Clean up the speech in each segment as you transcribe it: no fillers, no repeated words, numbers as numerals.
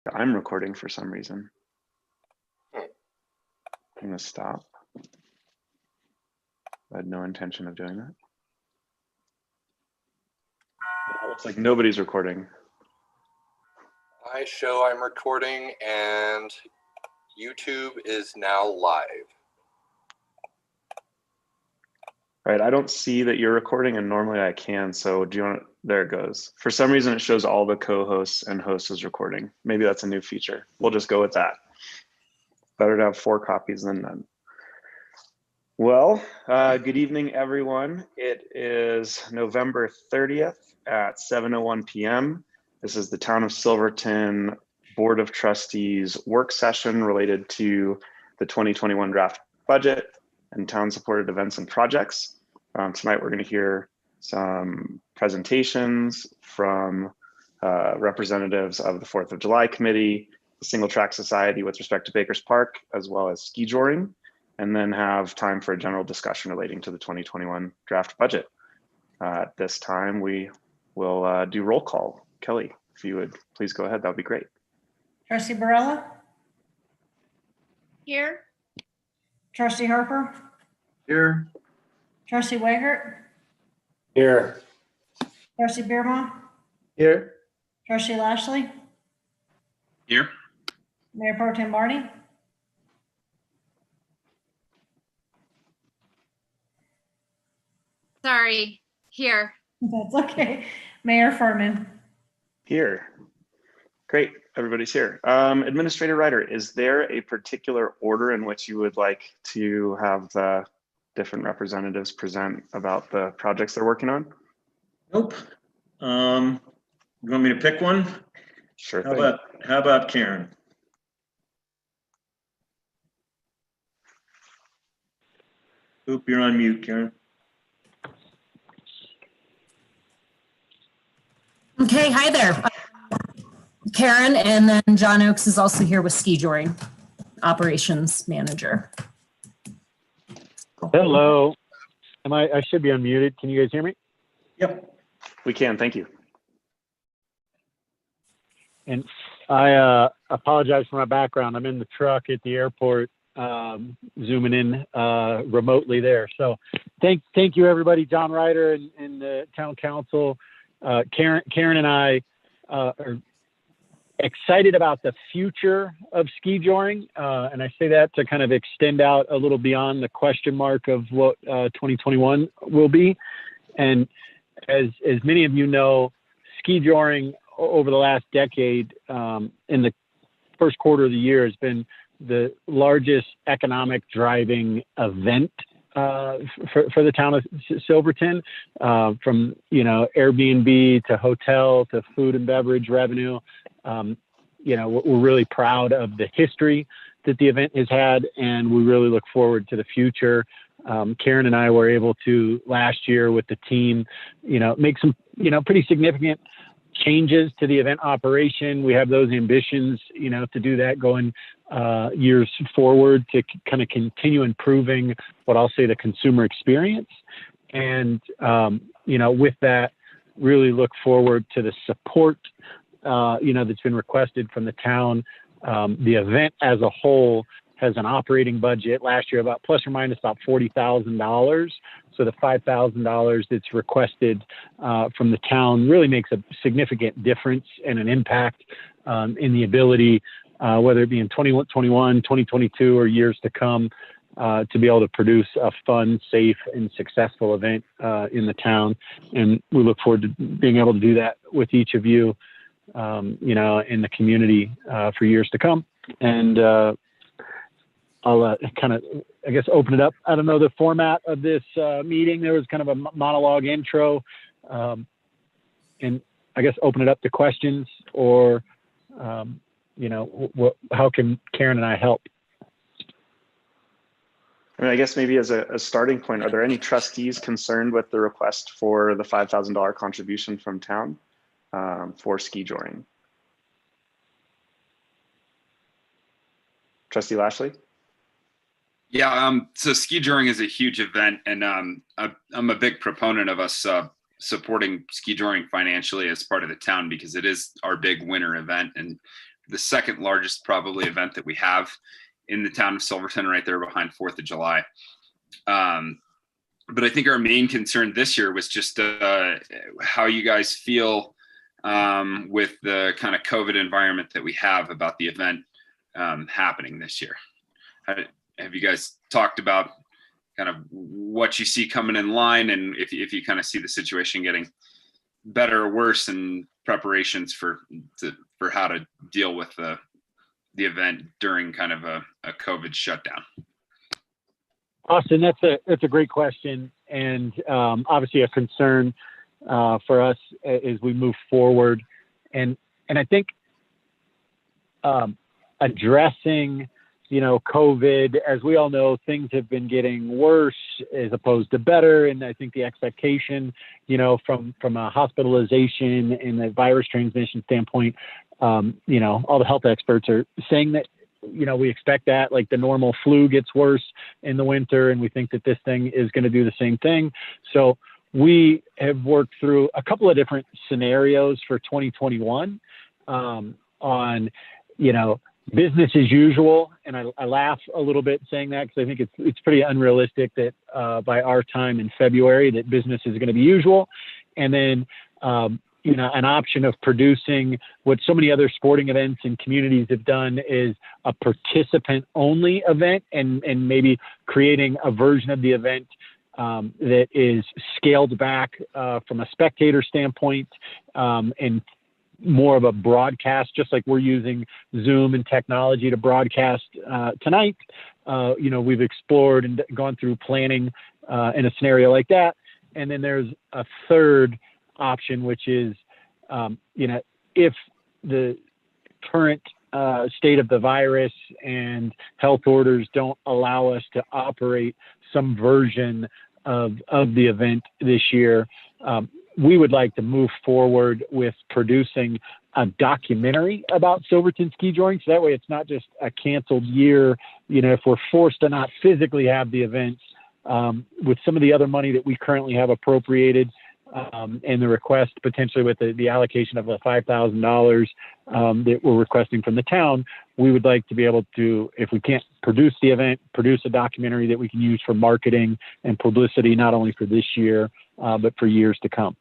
I'm recording for some reason. I'm gonna stop. I had no intention of doing that. It looks like nobody's recording. I show I'm recording and YouTube is now live. All right, I don't see that you're recording and normally I can, so do you want, there it goes. For some reason it shows all the co-hosts and hosts as recording. Maybe that's a new feature. We'll just go with that. Better to have 4 copies than none. Well, good evening, everyone. It is November 30th at 7:01 p.m. This is the Town of Silverton Board of Trustees work session related to the 2021 draft budget and town-supported events and projects. Tonight, we're going to hear some presentations from representatives of the 4th of July Committee, the Singletrack Society with respect to Bakers Park, as well as ski joring, and then have time for a general discussion relating to the 2021 draft budget. At this time, we will do roll call. Kelly, if you would please go ahead, that would be great. Trustee Barella? Here. Trustee Harper? Here. Trustee Weigert? Here. Trustee Bierma? Here. Trustee Lashley? Here. Mayor Pro Tem Marty? Sorry, here. That's okay. Mayor Furman? Here. Great, everybody's here. Administrator Ryder, is there a particular order in which you would like to have the different representatives present about the projects they're working on? Nope. You want me to pick one? Sure thing. How about Karen? Oop, you're on mute, Karen. Okay, hi there. Karen, and then John Oakes is also here with ski joring operations manager. Hello. I should be unmuted. Can you guys hear me? Yep, we can, thank you. And I apologize for my background. I'm in the truck at the airport, zooming in remotely there. So thank you, everybody. John Ryder and the town council. Karen and I are excited about the future of ski joring. And I say that to kind of extend out a little beyond the question mark of what 2021 will be. And as many of you know, ski joring over the last decade in the first quarter of the year has been the largest economic driving event for the town of Silverton, from Airbnb to hotel to food and beverage revenue. We're really proud of the history that the event has had, and we really look forward to the future. Karen and I were able to last year with the team, make some pretty significant changes to the event operation. We have those ambitions, to do that going years forward to kind of continue improving what I'll say the consumer experience. And, with that, really look forward to the support, that's been requested from the town. The event as a whole has an operating budget last year about plus or minus about $40,000. So the $5,000 that's requested from the town really makes a significant difference and an impact in the ability, whether it be in 2021, 2022, or years to come, to be able to produce a fun, safe, and successful event in the town. And we look forward to being able to do that with each of you, in the community for years to come. And I'll kind of, open it up. I don't know the format of this meeting. There was kind of a monologue intro, and open it up to questions or, how can Karen and I help? I guess maybe as a starting point, are there any trustees concerned with the request for the $5,000 contribution from town for ski joring? Trustee Lashley? Yeah, so ski joring is a huge event, and I'm a big proponent of us supporting ski joring financially as part of the town, because it is our big winter event, and the second largest probably event that we have in the town of Silverton, right there behind 4th of July. But I think our main concern this year was just how you guys feel with the kind of COVID environment that we have about the event happening this year. Have you guys talked about kind of what you see coming in line, and if you kind of see the situation getting better or worse, and preparations for how to deal with the event during kind of a COVID shutdown? Austin, that's a great question, and obviously a concern for us as we move forward. And I think addressing, COVID, as we all know, things have been getting worse as opposed to better. And I think the expectation, from a hospitalization and the virus transmission standpoint, all the health experts are saying that, we expect that, like, the normal flu gets worse in the winter, and we think that this thing is going to do the same thing. So we have worked through a couple of different scenarios for 2021 on, business as usual. And I laugh a little bit saying that, because I think it's pretty unrealistic that by our time in February that business is going to be usual. And then, an option of producing what so many other sporting events and communities have done is a participant only event, and maybe creating a version of the event that is scaled back from a spectator standpoint, and more of a broadcast, just like we're using Zoom and technology to broadcast tonight. We've explored and gone through planning in a scenario like that. And then there's a third option, which is, if the current state of the virus and health orders don't allow us to operate some version of the event this year, we would like to move forward with producing a documentary about Silverton ski joring. So that way it's not just a canceled year. If we're forced to not physically have the events, with some of the other money that we currently have appropriated, and the request potentially with the allocation of the $5,000 that we're requesting from the town, we would like to be able to, if we can't produce the event, produce a documentary that we can use for marketing and publicity, not only for this year, but for years to come.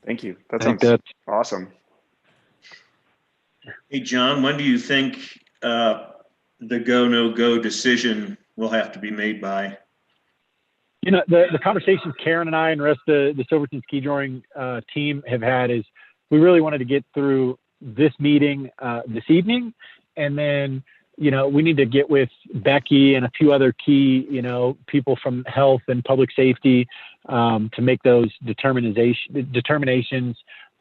Thank you. That sounds awesome. Hey, John, when do you think the go, no go decision will have to be made by? The conversations Karen and I and the rest of the Silverton ski joring team have had is we really wanted to get through this meeting this evening. And then, we need to get with Becky and a few other key, people from health and public safety to make those determinations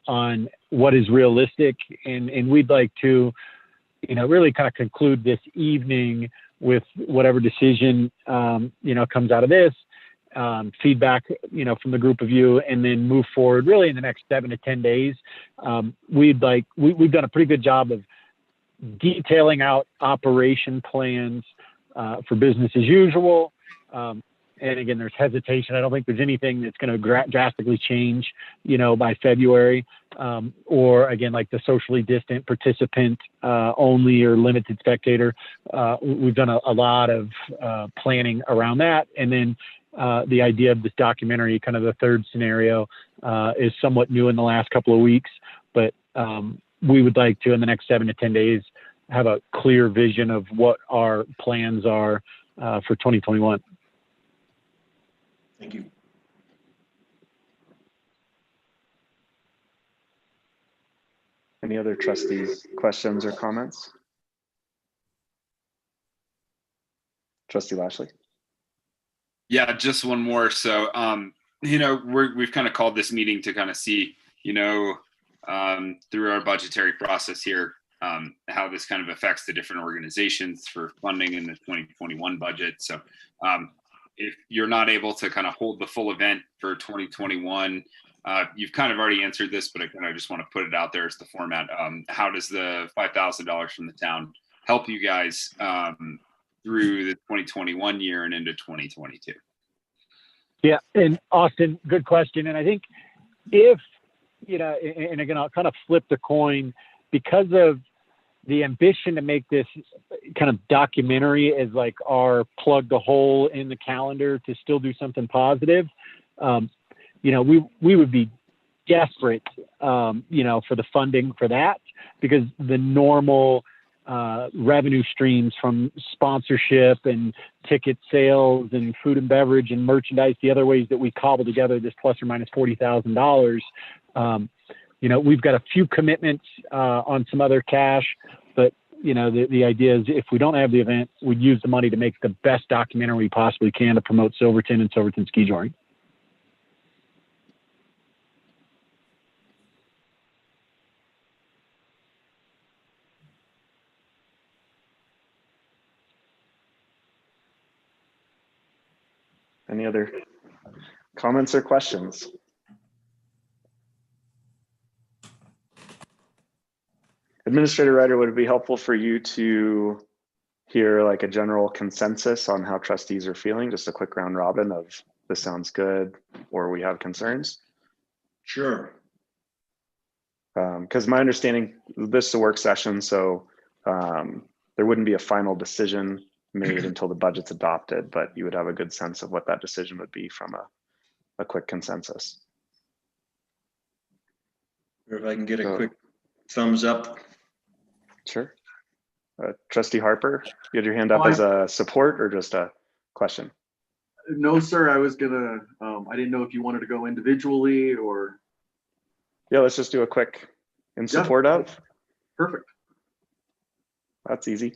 on what is realistic. And we'd like to, really kind of conclude this evening with whatever decision, comes out of this, feedback, from the group of you, and then move forward really in the next 7 to 10 days. We've done a pretty good job of detailing out operation plans for business as usual. And again, there's hesitation. I don't think there's anything that's going to drastically change, by February, or again, like the socially distant participant only or limited spectator. We've done a lot of planning around that. And then the idea of this documentary, kind of the third scenario, is somewhat new in the last couple of weeks, but we would like to, in the next 7 to 10 days, have a clear vision of what our plans are for 2021. Thank you. Any other trustee questions or comments? Trustee Lashley. Yeah, just one more. So, we've kind of called this meeting to kind of see, through our budgetary process here, how this kind of affects the different organizations for funding in the 2021 budget. So, if you're not able to kind of hold the full event for 2021, you've kind of already answered this, but I just want to put it out there as the format. How does the $5,000 from the town help you guys through the 2021 year and into 2022? Yeah, and Austin, good question. And I think if, and again, I'll kind of flip the coin because of the ambition to make this kind of documentary as like our plug the hole in the calendar to still do something positive. We would be desperate, for the funding for that, because the normal revenue streams from sponsorship and ticket sales and food and beverage and merchandise, the other ways that we cobble together this plus or minus $40,000. We've got a few commitments on some other cash, but the idea is if we don't have the event, we'd use the money to make the best documentary we possibly can to promote Silverton and Silverton ski joring. Any other comments or questions? Administrator Ryder, would it be helpful for you to hear like a general consensus on how trustees are feeling? Just a quick round robin of this sounds good or we have concerns? Sure. Because my understanding, this is a work session, so there wouldn't be a final decision made until the budget's adopted, but you would have a good sense of what that decision would be from a quick consensus. Or if I can get a quick thumbs up. Sure. Trustee Harper, you had your hand up as a support or just a question? No, sir. I was gonna, I didn't know if you wanted to go individually or. Yeah, let's just do a quick in support of. Perfect. That's easy.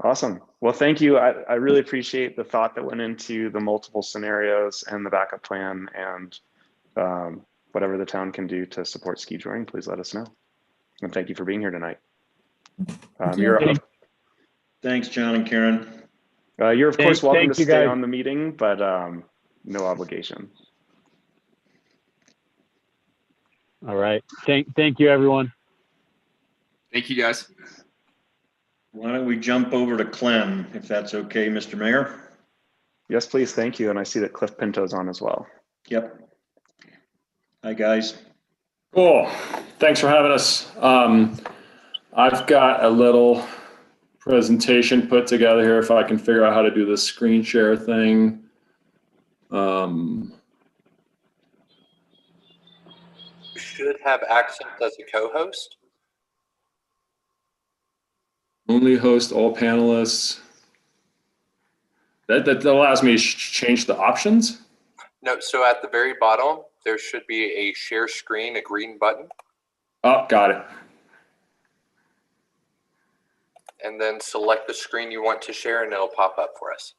Awesome. Well, thank you. I really appreciate the thought that went into the multiple scenarios and the backup plan, and whatever the town can do to support ski touring, please let us know. And thank you for being here tonight. Thanks, John and Karen. You're of course welcome to stay guys on the meeting, but no obligation. All right. Thank you, everyone. Thank you, guys. Why don't we jump over to Clem, if that's okay, Mr. Mayor? Yes, please. Thank you. And I see that Cliff Pinto's on as well. Yep. Hi, guys. Cool. Thanks for having us. I've got a little presentation put together here if I can figure out how to do this screen share thing. You should have access as a co-host. Only host all panelists. That allows me to change the options? No, so at the very bottom, there should be a share screen, a green button. Oh, got it. And then select the screen you want to share and it'll pop up for us.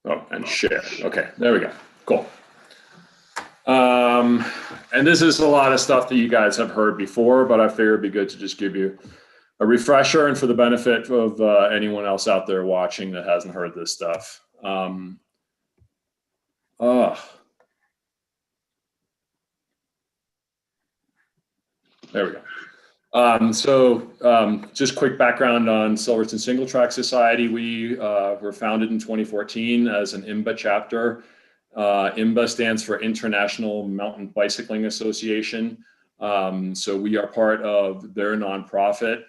Oh, and share. Okay, there we go. Cool. And this is a lot of stuff that you guys have heard before, but I figured it'd be good to just give you a refresher and for the benefit of anyone else out there watching that hasn't heard this stuff. There we go. Just quick background on Silverton Singletrack Society. We were founded in 2014 as an IMBA chapter. IMBA stands for International Mountain Bicycling Association. So we are part of their nonprofit.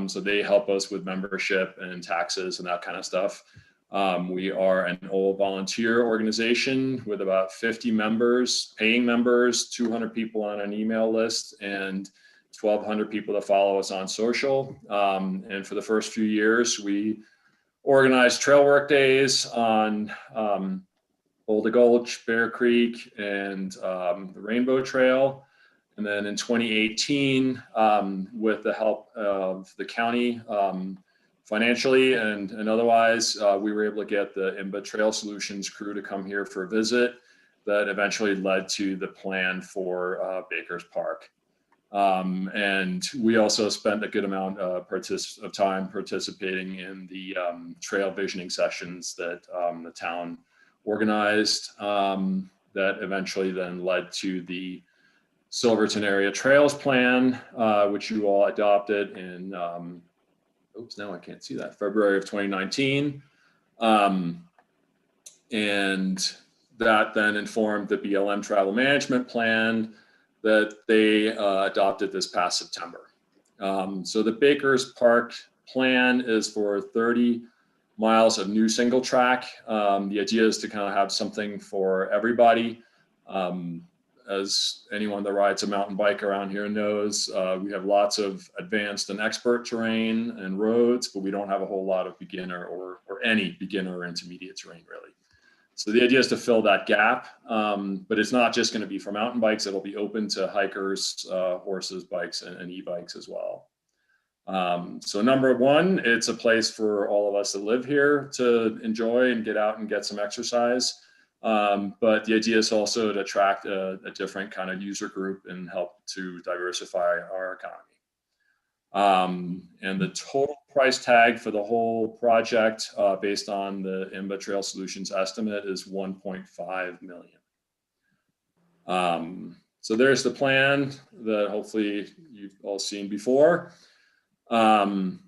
So they help us with membership and taxes and that kind of stuff. We are an all volunteer organization with about 50 members, paying members, 200 people on an email list, and 1,200 people that follow us on social. And for the first few years, we organized trail work days on Boulder Gulch, Bear Creek, and the Rainbow Trail. And then in 2018, with the help of the county financially and otherwise, we were able to get the IMBA Trail Solutions crew to come here for a visit that eventually led to the plan for Baker's Park. And we also spent a good amount of time participating in the trail visioning sessions that the town organized that eventually then led to the Silverton Area Trails Plan, which you all adopted in, oops, now I can't see that, February of 2019. And that then informed the BLM Travel Management Plan that they adopted this past September. So the Bakers Park plan is for 30 miles of new single track. The idea is to kind of have something for everybody. As anyone that rides a mountain bike around here knows, we have lots of advanced and expert terrain and roads, but we don't have a whole lot of beginner or any beginner or intermediate terrain really. So the idea is to fill that gap, but it's not just going to be for mountain bikes. It'll be open to hikers, horses, bikes, and e-bikes as well. So number one, it's a place for all of us that live here to enjoy and get out and get some exercise. But the idea is also to attract a different kind of user group and help to diversify our economy. And the total price tag for the whole project, based on the IMBA Trail Solutions estimate, is $1.5 million. So there's the plan that hopefully you've all seen before. And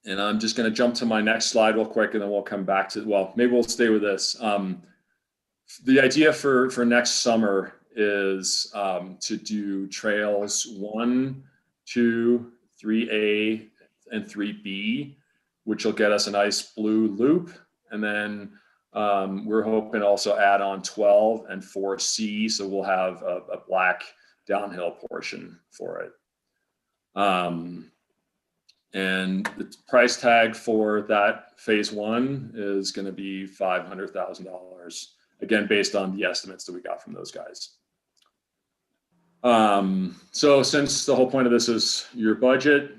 I'm just going to jump to my next slide real quick, and then we'll come back to, well, maybe we'll stay with this. The idea for next summer is to do trails 1, 2, 3A, and 3B, which will get us a nice blue loop. And then we're hoping also add on 12 and 4C, so we'll have a black downhill portion for it. And the price tag for that phase 1 is going to be $500,000, again, based on the estimates that we got from those guys. So since the whole point of this is your budget,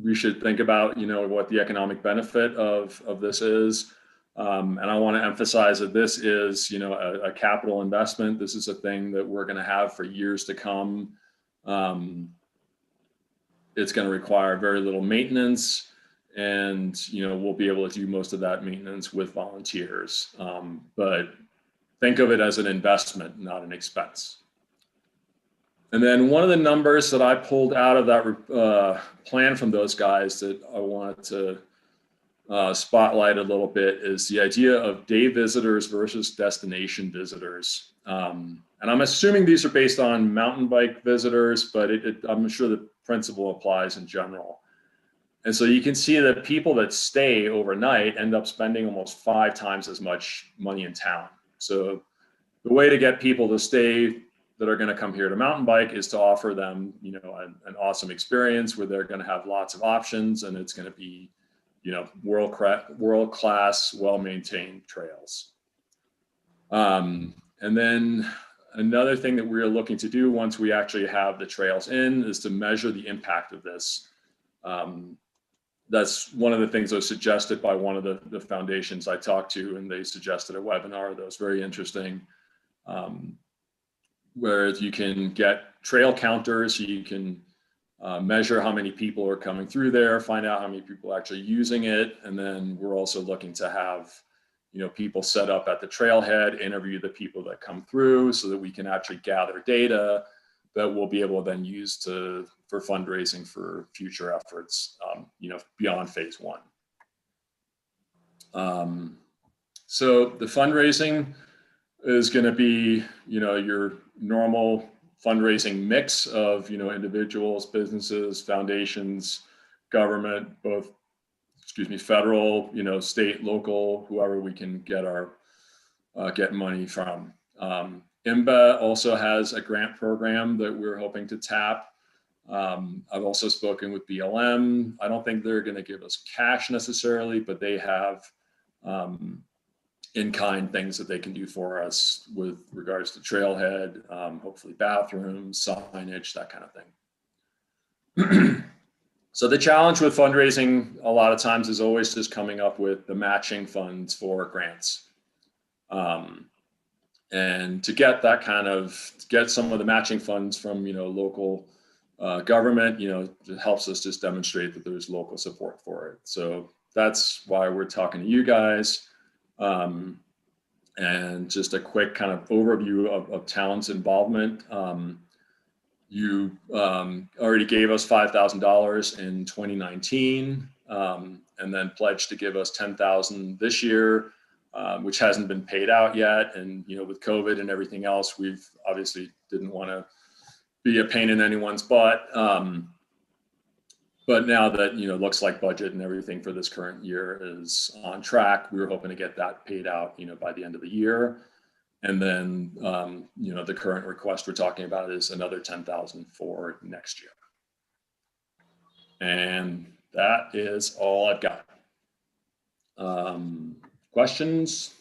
we should think about, what the economic benefit of this is. And I want to emphasize that this is, a capital investment. This is a thing that we're going to have for years to come. It's going to require very little maintenance, and we'll be able to do most of that maintenance with volunteers. But think of it as an investment, not an expense. And then one of the numbers that I pulled out of that plan from those guys that I wanted to spotlight a little bit is the idea of day visitors versus destination visitors. And I'm assuming these are based on mountain bike visitors, but I'm sure the principle applies in general. And so you can see that people that stay overnight end up spending almost 5 times as much money in town. So the way to get people to stay that are going to come here to mountain bike is to offer them, an awesome experience where they're going to have lots of options, and it's going to be, world-class, well-maintained trails. And then another thing that we're looking to do once we actually have the trails in is to measure the impact of this. That's one of the things that was suggested by one of the foundations I talked to, and they suggested a webinar that was very interesting, where you can get trail counters, so you can measure how many people are coming through there, find out how many people are actually using it. And then we're also looking to have people set up at the trailhead, interview the people that come through so that we can actually gather data that we'll be able to then use for fundraising for future efforts, beyond phase 1. So the fundraising is going to be, your normal fundraising mix of, individuals, businesses, foundations, government, both, federal, state, local, whoever we can get get money from. IMBA also has a grant program that we're hoping to tap. I've also spoken with BLM. I don't think they're going to give us cash necessarily, but they have in-kind things that they can do for us with regards to trailhead, hopefully bathrooms, signage, that kind of thing. So the challenge with fundraising a lot of times is always just coming up with the matching funds for grants. And to get get some of the matching funds from, local government, it helps us just demonstrate that there's local support for it. So that's why we're talking to you guys. And just a quick kind of overview of talent's involvement. You already gave us $5,000 in 2019, and then pledged to give us $10,000 this year, which hasn't been paid out yet. And, you know, with COVID and everything else, we've obviously didn't want to be a pain in anyone's butt. But now that, you know, looks like budget and everything for this current year is on track, we were hoping to get that paid out, you know, by the end of the year. And then, you know, the current request we're talking about is another $10,000 for next year. And that is all I've got. Questions?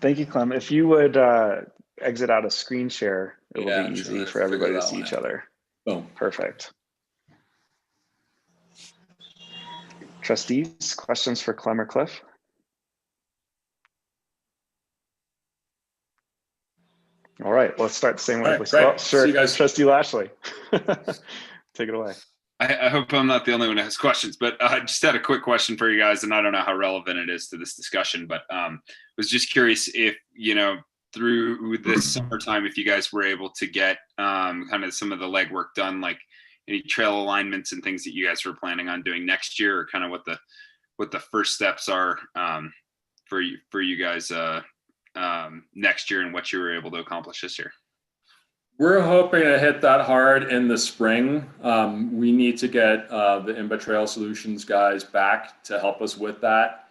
Thank you, Clem. If you would exit out a screen share, it will Yeah, be I'm easy trying to for everybody figure to that see one each out. other. Boom. Perfect. Trustees, questions for Clem or Cliff? All right, let's start the same way. All right, great. Well, sure. See you guys. Trustee Lashley, take it away. I hope I'm not the only one that has questions, but I just had a quick question for you guys, and I don't know how relevant it is to this discussion, but was just curious if, you know, through this summertime, if you guys were able to get kind of some of the legwork done, like any trail alignments and things that you guys were planning on doing next year, or kind of what the first steps are for you guys next year, and what you were able to accomplish this year. We're hoping to hit that hard in the spring. We need to get the IMBA Trail Solutions guys back to help us with that.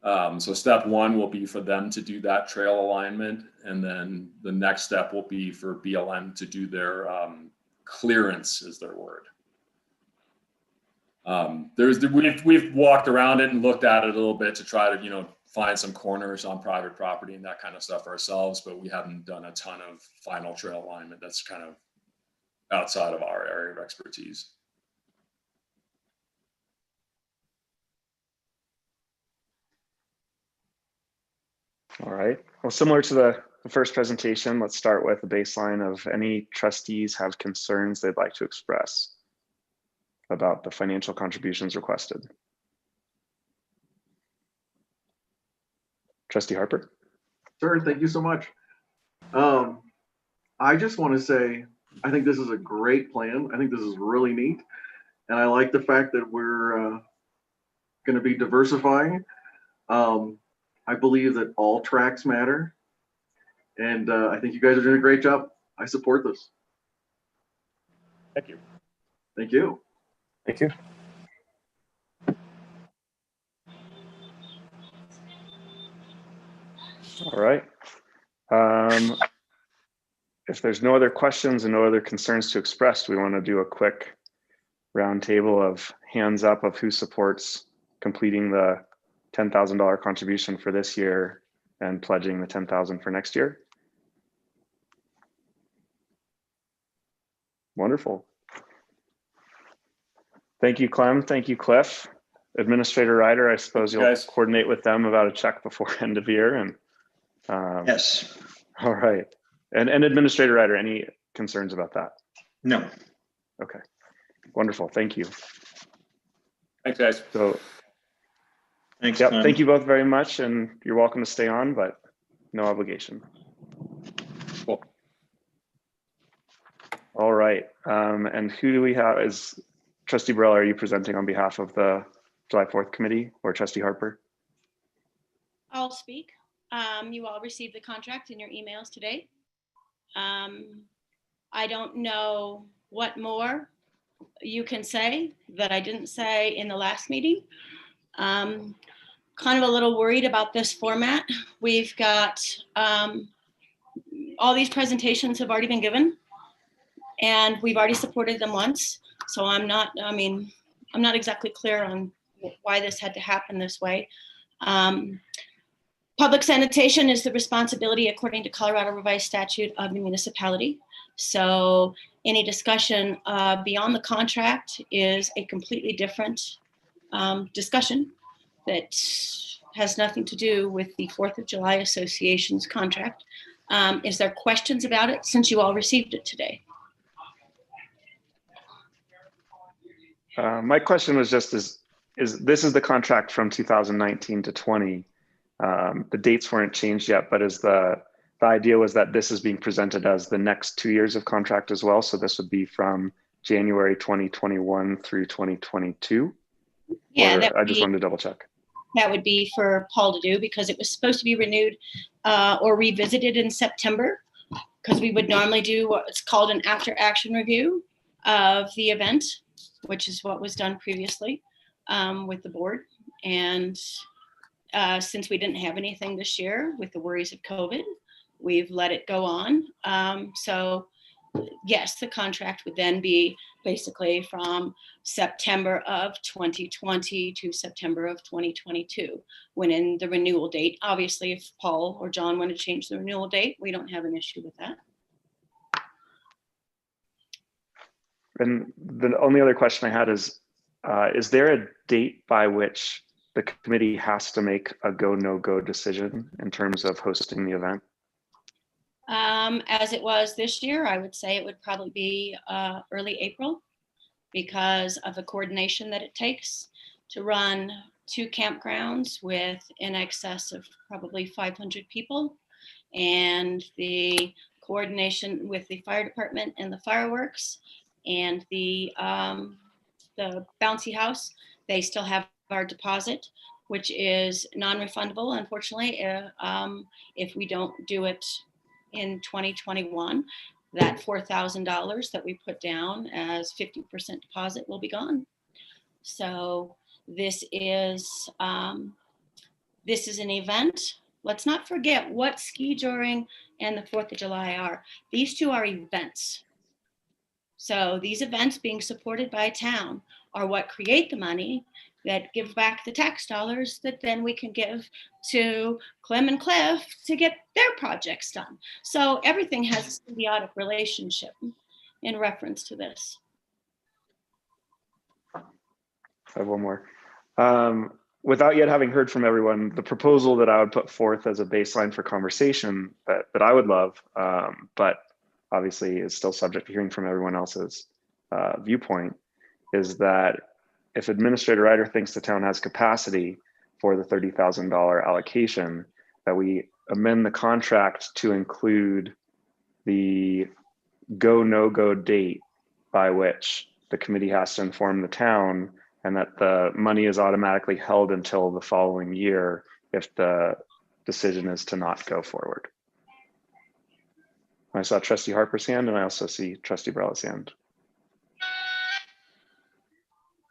So step one will be for them to do that trail alignment. And then the next step will be for BLM to do their clearance, is their word. We've walked around it and looked at it a little bit to try to, you know, find some corners on private property and that kind of stuff ourselves, but we haven't done a ton of final trail alignment. That's kind of outside of our area of expertise. All right. Well, similar to the first presentation, let's start with a baseline of any trustees have concerns they'd like to express about the financial contributions requested. Trustee Harper. Sir, thank you so much. I just want to say, I think this is a great plan. I think this is really neat. And I like the fact that we're going to be diversifying. I believe that all tracks matter. And I think you guys are doing a great job. I support this. Thank you. Thank you. Thank you. All right. If there's no other questions and no other concerns to express, we want to do a quick roundtable of hands up of who supports completing the $10,000 contribution for this year and pledging the $10,000 for next year. Wonderful. Thank you, Clem. Thank you, Cliff. Administrator Ryder, I suppose you'll coordinate with them about a check before end of year. And yes. All right. And Administrator Ryder, any concerns about that? No. Okay. Wonderful. Thank you. Thanks, guys. So, thanks. Yep, thank you both very much, and you're welcome to stay on, but no obligation. Cool. All right. And who do we have? Is Trustee Burrell, are you presenting on behalf of the July 4th committee, or Trustee Harper? I'll speak. You all received the contract in your emails today. I don't know what more you can say that I didn't say in the last meeting. Kind of a little worried about this format. We've got all these presentations have already been given, and we've already supported them once. So I'm not exactly clear on why this had to happen this way. Public sanitation is the responsibility, according to Colorado Revised Statute, of the municipality. So any discussion beyond the contract is a completely different discussion that has nothing to do with the 4th of July Association's contract. Is there questions about it since you all received it today? My question was just, is this is the contract from 2019 to 20. The dates weren't changed yet, but the idea was that this is being presented as the next 2 years of contract as well. So this would be from January 2021 through 2022. Yeah, Or that I would just be, wanted to double check. that would be for Paul to do because it was supposed to be renewed or revisited in September because we would normally do what's called an after action review of the event, which is what was done previously with the board. And since we didn't have anything this year with the worries of COVID, we've let it go on. So yes, the contract would then be basically from September of 2020 to September of 2022, when in the renewal date. Obviously, if Paul or John want to change the renewal date, we don't have an issue with that. And the only other question I had is there a date by which the committee has to make a go, no go decision in terms of hosting the event? As it was this year, I would say it would probably be early April because of the coordination that it takes to run 2 campgrounds with in excess of probably 500 people, and the coordination with the fire department and the fireworks and the bouncy house. They still have our deposit, which is non-refundable, unfortunately, if we don't do it in 2021. That $4,000 that we put down as 50% deposit will be gone. So this is an event. Let's not forget what ski touring and the 4th of July are. These two are events. So these events being supported by town are what create the money that give back the tax dollars that then we can give to Clem and Cliff to get their projects done. So everything has a symbiotic relationship in reference to this. I have one more. Without yet having heard from everyone, the proposal that I would put forth as a baseline for conversation that I would love, but obviously is still subject to hearing from everyone else's viewpoint, is that if Administrator Ryder thinks the town has capacity for the $30,000 allocation, that we amend the contract to include the go, no go date by which the committee has to inform the town, and that the money is automatically held until the following year if the decision is to not go forward. I saw Trustee Harper's hand, and I also see Trustee Brella's hand.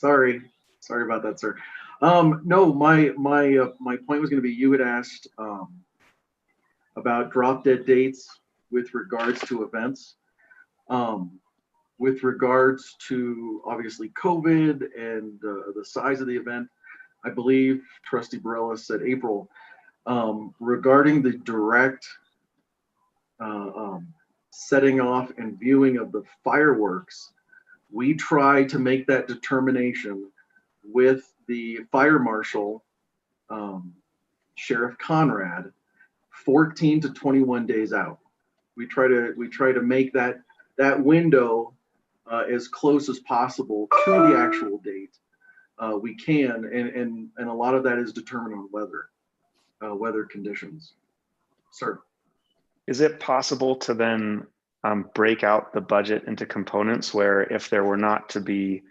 Sorry about that, sir. No, my point was going to be, you had asked about drop dead dates with regards to events. With regards to obviously COVID and the size of the event, I believe Trustee Barella said April. Regarding the direct setting off and viewing of the fireworks, we try to make that determination with the fire marshal, Sheriff Conrad, 14 to 21 days out. We try to make that window as close as possible to the actual date we can, and a lot of that is determined on weather conditions. Sir. Is it possible to then break out the budget into components where if there were not to be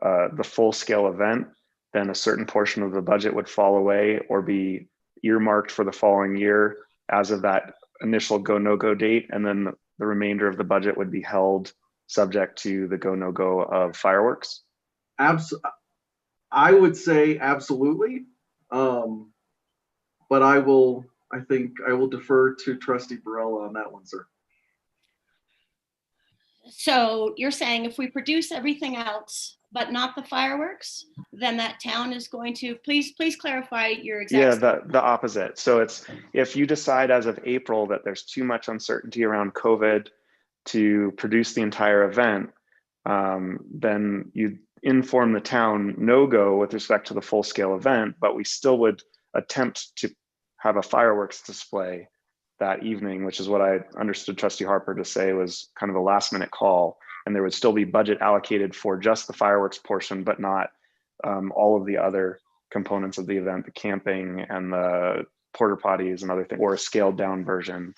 the full scale event, then a certain portion of the budget would fall away or be earmarked for the following year as of that initial go, no go date, and then the remainder of the budget would be held subject to the go, no go of fireworks? I would say absolutely, but I think I will defer to Trustee Barella on that one, sir. So you're saying if we produce everything else but not the fireworks, then that town is going to, please clarify your exact. Yeah, the opposite. So it's, if you decide as of April that there's too much uncertainty around COVID to produce the entire event, then you inform the town no-go with respect to the full-scale event, but we still would attempt to have a fireworks display that evening, which is what I understood Trustee Harper to say was kind of a last-minute call, and there would still be budget allocated for just the fireworks portion, but not all of the other components of the event, the camping and the porta potties and other things, or a scaled down version?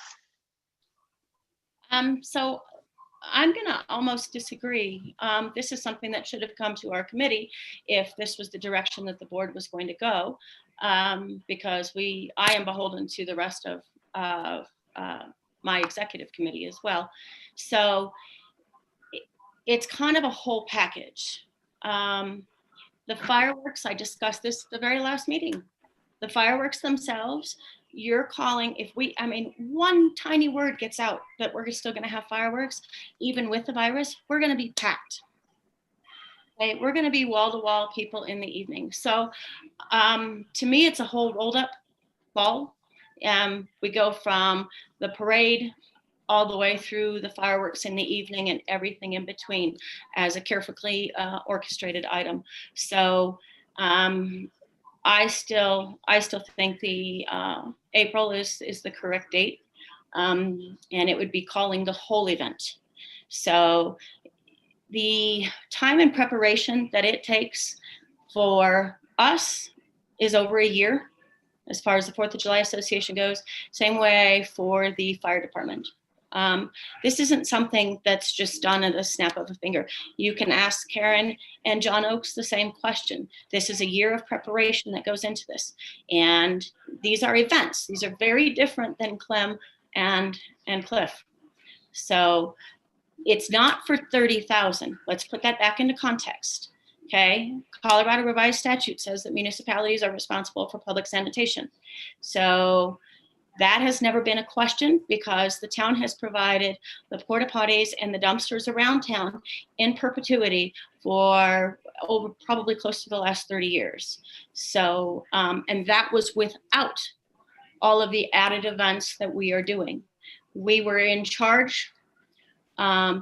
So I'm going to almost disagree. This is something that should have come to our committee if this was the direction that the board was going to go, because I am beholden to the rest of my executive committee as well. So it's kind of a whole package. The fireworks, I discussed this at the very last meeting. The fireworks themselves, you're calling, one tiny word gets out that we're still going to have fireworks, even with the virus, we're going to be packed. Okay? We're going to be wall to wall people in the evening. So to me, it's a whole rolled up ball. We go from the parade all the way through the fireworks in the evening and everything in between as a carefully orchestrated item. So I still think the April is the correct date, and it would be calling the whole event. So the time and preparation that it takes for us is over a year, as far as the 4th of July Association goes. Same way for the fire department. This isn't something that's just done at a snap of a finger. You can ask Karen and John Oakes the same question. This is a year of preparation that goes into this. And these are events. These are very different than Clem and Cliff. So it's not for 30,000. Let's put that back into context. Okay, Colorado revised statute says that municipalities are responsible for public sanitation. So that has never been a question because the town has provided the porta potties and the dumpsters around town in perpetuity for probably close to the last 30 years. So, and that was without all of the added events that we are doing. We were in charge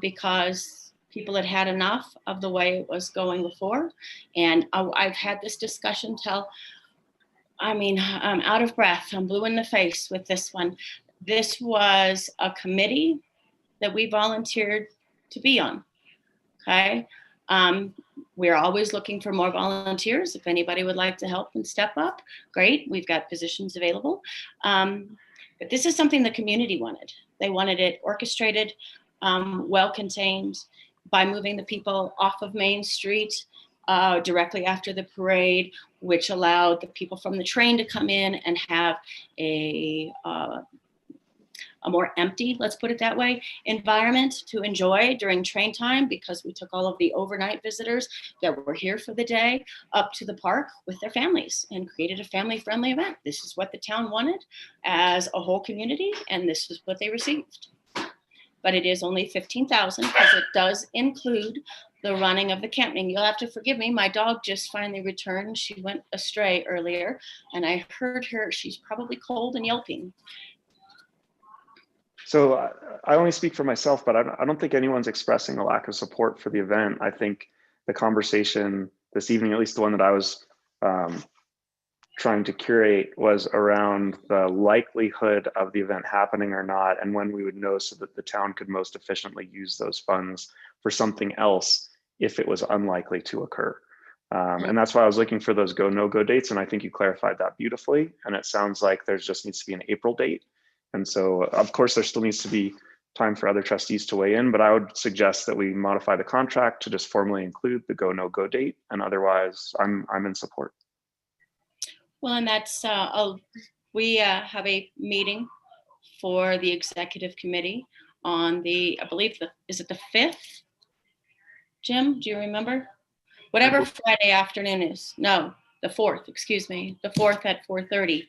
because people had had enough of the way it was going before. And I've had this discussion till, I'm out of breath. I'm blue in the face with this one. This was a committee that we volunteered to be on, okay? We're always looking for more volunteers. If anybody would like to help and step up, great. We've got positions available. But this is something the community wanted. They wanted it orchestrated, well-contained, by moving the people off of Main Street directly after the parade, which allowed the people from the train to come in and have a more empty, let's put it that way, environment to enjoy during train time, because we took all of the overnight visitors that were here for the day up to the park with their families and created a family-friendly event. This is what the town wanted as a whole community, and this is what they received. But it is only 15,000 because it does include the running of the camping. You'll have to forgive me. My dog just finally returned. She went astray earlier and I heard her. She's probably cold and yelping. So I only speak for myself, but I don't think anyone's expressing a lack of support for the event. I think the conversation this evening, at least the one that I was trying to curate, was around the likelihood of the event happening or not, and when we would know so that the town could most efficiently use those funds for something else if it was unlikely to occur. And that's why I was looking for those go, no go dates. And I think you clarified that beautifully. And it sounds like there just needs to be an April date. And so of course there still needs to be time for other trustees to weigh in, but I would suggest that we modify the contract to just formally include the go, no go date. And otherwise I'm in support. Well, and that's, we have a meeting for the executive committee on the, I believe, is it the 5th? Jim, do you remember? Whatever Friday afternoon is. No, the 4th, excuse me, the 4th at 4:30.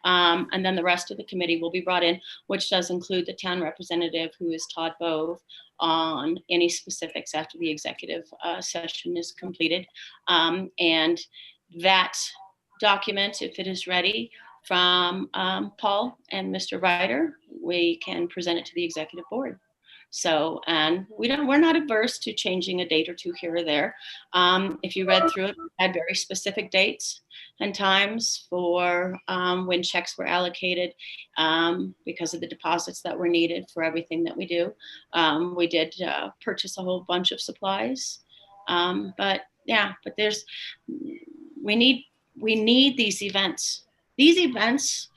And then the rest of the committee will be brought in, which does include the town representative, who is Todd Bove, on any specifics after the executive session is completed. And that document, if it is ready from Paul and Mr. Ryder, we can present it to the executive board. So, and we're not averse to changing a date or two here or there. If you read through it, we had very specific dates and times for when checks were allocated because of the deposits that were needed for everything that we do. We did purchase a whole bunch of supplies, but yeah, but we need these events. These events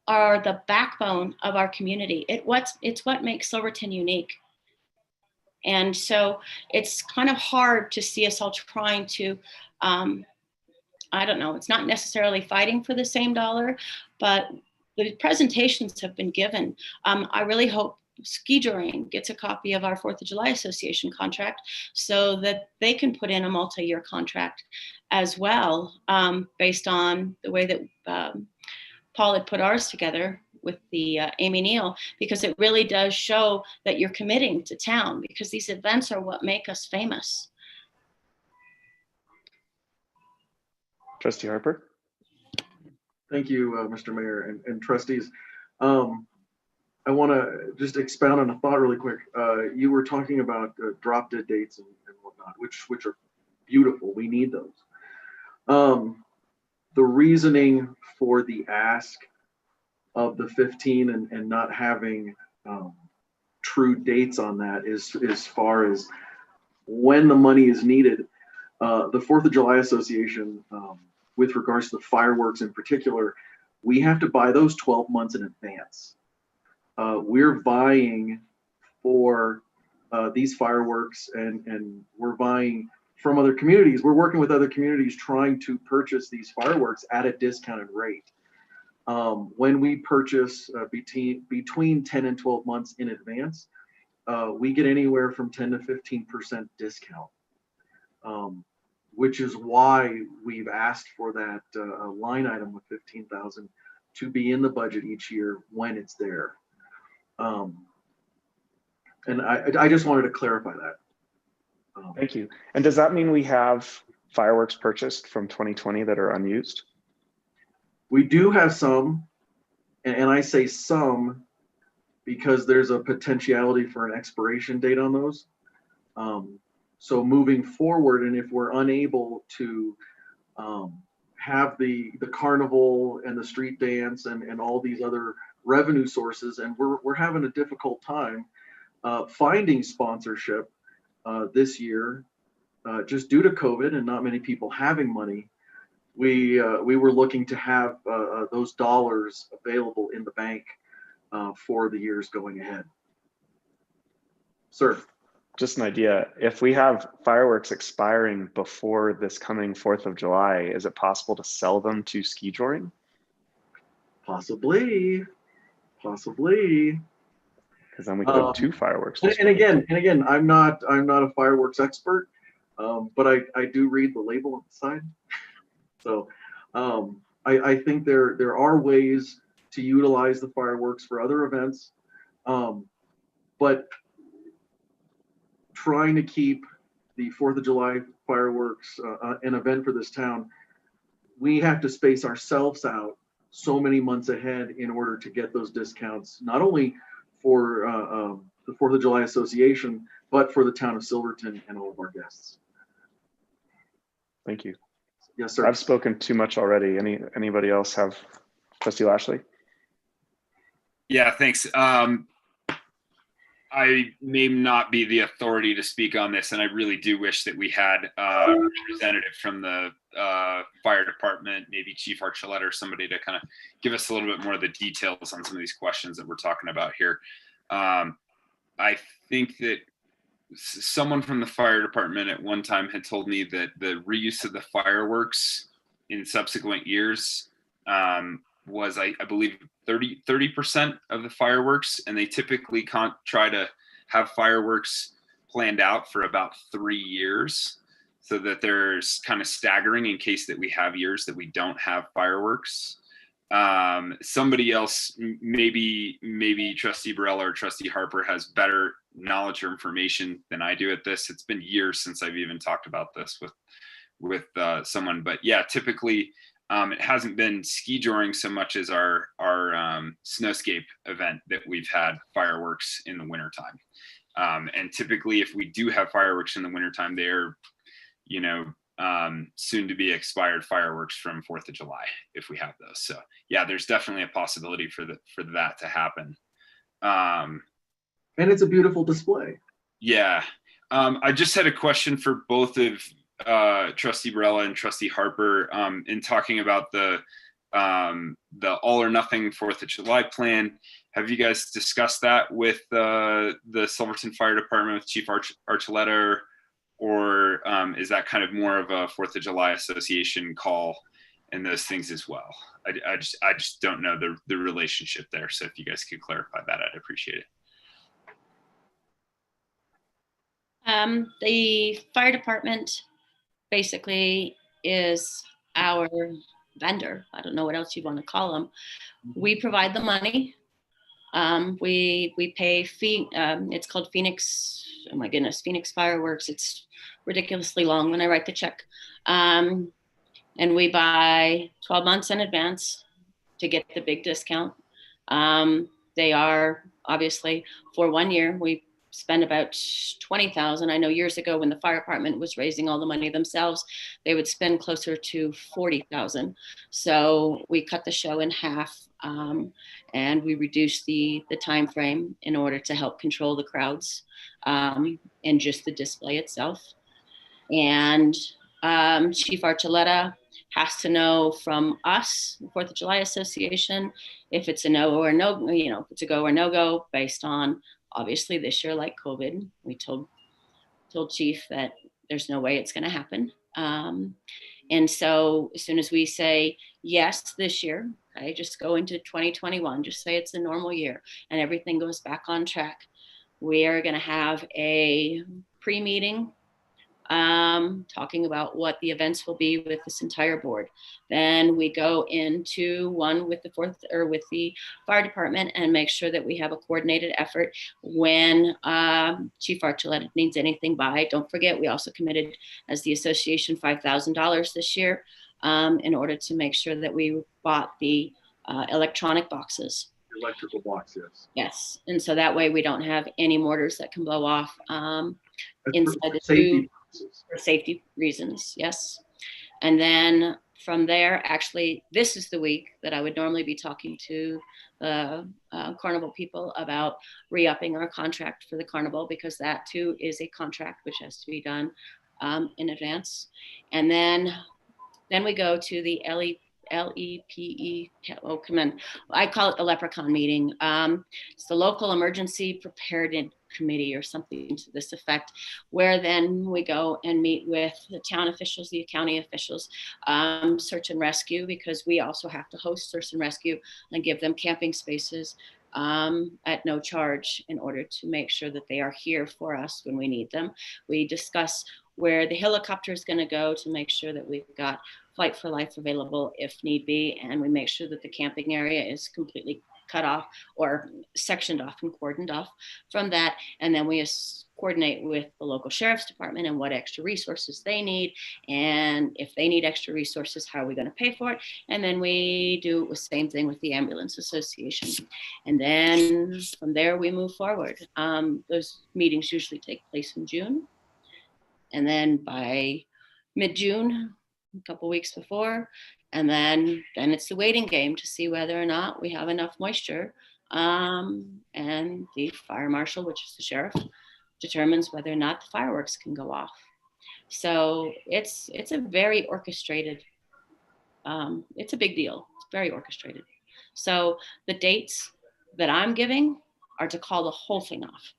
are the backbone of our community. It's what makes Silverton unique. And so it's kind of hard to see us all trying to, I don't know, it's not necessarily fighting for the same dollar, but the presentations have been given. I really hope Ski Touring gets a copy of our 4th of July Association contract so that they can put in a multi-year contract as well, based on the way that Paul had put ours together with the Amy Neal, because it really does show that you're committing to town, because these events are what make us famous. Trustee Harper. Thank you, Mr. Mayor and trustees. I want to just expound on a thought really quick. You were talking about drop dead dates and whatnot, which are beautiful. We need those. The reasoning for the ask of the 15 and not having true dates on that is as far as when the money is needed. The 4th of July Association, with regards to the fireworks in particular, we have to buy those 12 months in advance. We're vying for these fireworks, and we're vying from other communities. We're working with other communities trying to purchase these fireworks at a discounted rate. When we purchase between 10 and 12 months in advance, we get anywhere from 10 to 15% discount, which is why we've asked for that line item of $15,000 to be in the budget each year when it's there. And I just wanted to clarify that. Thank you. And does that mean we have fireworks purchased from 2020 that are unused? We do have some, and I say some because there's a potentiality for an expiration date on those. So moving forward, and if we're unable to have the carnival and the street dance and all these other revenue sources, and we're having a difficult time finding sponsorship this year, just due to COVID and not many people having money. We were looking to have those dollars available in the bank for the years going ahead. Sir. Just an idea. If we have fireworks expiring before this coming 4th of July, is it possible to sell them to Ski Touring? Possibly. Because then we could have 2 fireworks. And again, I'm not a fireworks expert, but I do read the label on the side. So I think there are ways to utilize the fireworks for other events, but trying to keep the 4th of July fireworks an event for this town, we have to space ourselves out so many months ahead in order to get those discounts, not only for the 4th of July Association, but for the town of Silverton and all of our guests. Thank you. Yes, sir. I've spoken too much already. Anybody else have? Trustee Lashley? Yeah, thanks. I may not be the authority to speak on this, and I really do wish that we had a representative from the fire department, maybe Chief Archuleta or somebody to kind of give us a little bit more of the details on some of these questions that we're talking about here. I think that someone from the fire department at one time had told me that the reuse of the fireworks in subsequent years was, I believe, 30% of the fireworks, and they typically try to have fireworks planned out for about 3 years so that there's kind of staggering in case that we have years that we don't have fireworks. Somebody else, maybe Trustee Barella or Trustee Harper, has better knowledge or information than I do at this. It's been years since I've even talked about this with someone, but yeah, typically it hasn't been ski touring so much as our snowscape event that we've had fireworks in the wintertime. And typically if we do have fireworks in the wintertime, they're, soon to be expired fireworks from 4th of July if we have those. So yeah, there's definitely a possibility for that to happen. And it's a beautiful display. Yeah. I just had a question for both of Trustee Barella and Trustee Harper in talking about the the all or nothing 4th of July plan. Have you guys discussed that with the Silverton Fire Department, with Chief Archuleta, or is that kind of more of a 4th of July Association call and those things as well? I just don't know the relationship there. So if you guys could clarify that, I'd appreciate it. The fire department basically is our vendor. I don't know what else you want to call them. We provide the money. We pay fee. It's called Phoenix. Oh my goodness, Phoenix Fireworks. It's ridiculously long when I write the check. And we buy 12 months in advance to get the big discount. They are obviously for 1 year. We spend about 20,000. I know years ago when the fire department was raising all the money themselves, they would spend closer to 40,000. So we cut the show in half, and we reduced the time frame in order to help control the crowds, and just the display itself. And Chief Archuleta has to know from us, the 4th of July Association, if it's a no or no, if it's a go or no go based on, obviously this year, like COVID, we told Chief that there's no way it's going to happen. And so as soon as we say yes this year, okay, just go into 2021, just say it's a normal year and everything goes back on track, we are going to have a pre-meeting talking about what the events will be with this entire board. Then we go into one with the fire department and make sure that we have a coordinated effort when Chief Archuleta needs anything by. Don't forget, we also committed as the association $5,000 this year in order to make sure that we bought the electronic boxes. Electrical box, yes. Yes, and so that way we don't have any mortars that can blow off inside the safety tube for safety reasons, yes. And then from there, actually, this is the week that I would normally be talking to the carnival people about re-upping our contract for the carnival, because that too is a contract which has to be done in advance. And then we go to the LEPE, oh, come on. I call it the Leprechaun meeting. It's the Local Emergency Preparedness Committee or something to this effect, where then we go and meet with the town officials, the county officials, search and rescue, because we also have to host search and rescue and give them camping spaces at no charge in order to make sure that they are here for us when we need them. We discuss where the helicopter is going to go to make sure that we've got Flight for Life available if need be, and we make sure that the camping area is completely cut off or sectioned off and cordoned off from that. And then we coordinate with the local sheriff's department and what extra resources they need, and if they need extra resources, how are we going to pay for it? And then we do the same thing with the ambulance association, and then from there we move forward. Those meetings usually take place in June, and then by mid-June, a couple weeks before, and then it's the waiting game to see whether or not we have enough moisture, and the fire marshal, which is the sheriff, determines whether or not the fireworks can go off. So it's a very orchestrated, it's a big deal. It's very orchestrated. So the dates that I'm giving are to call the whole thing off,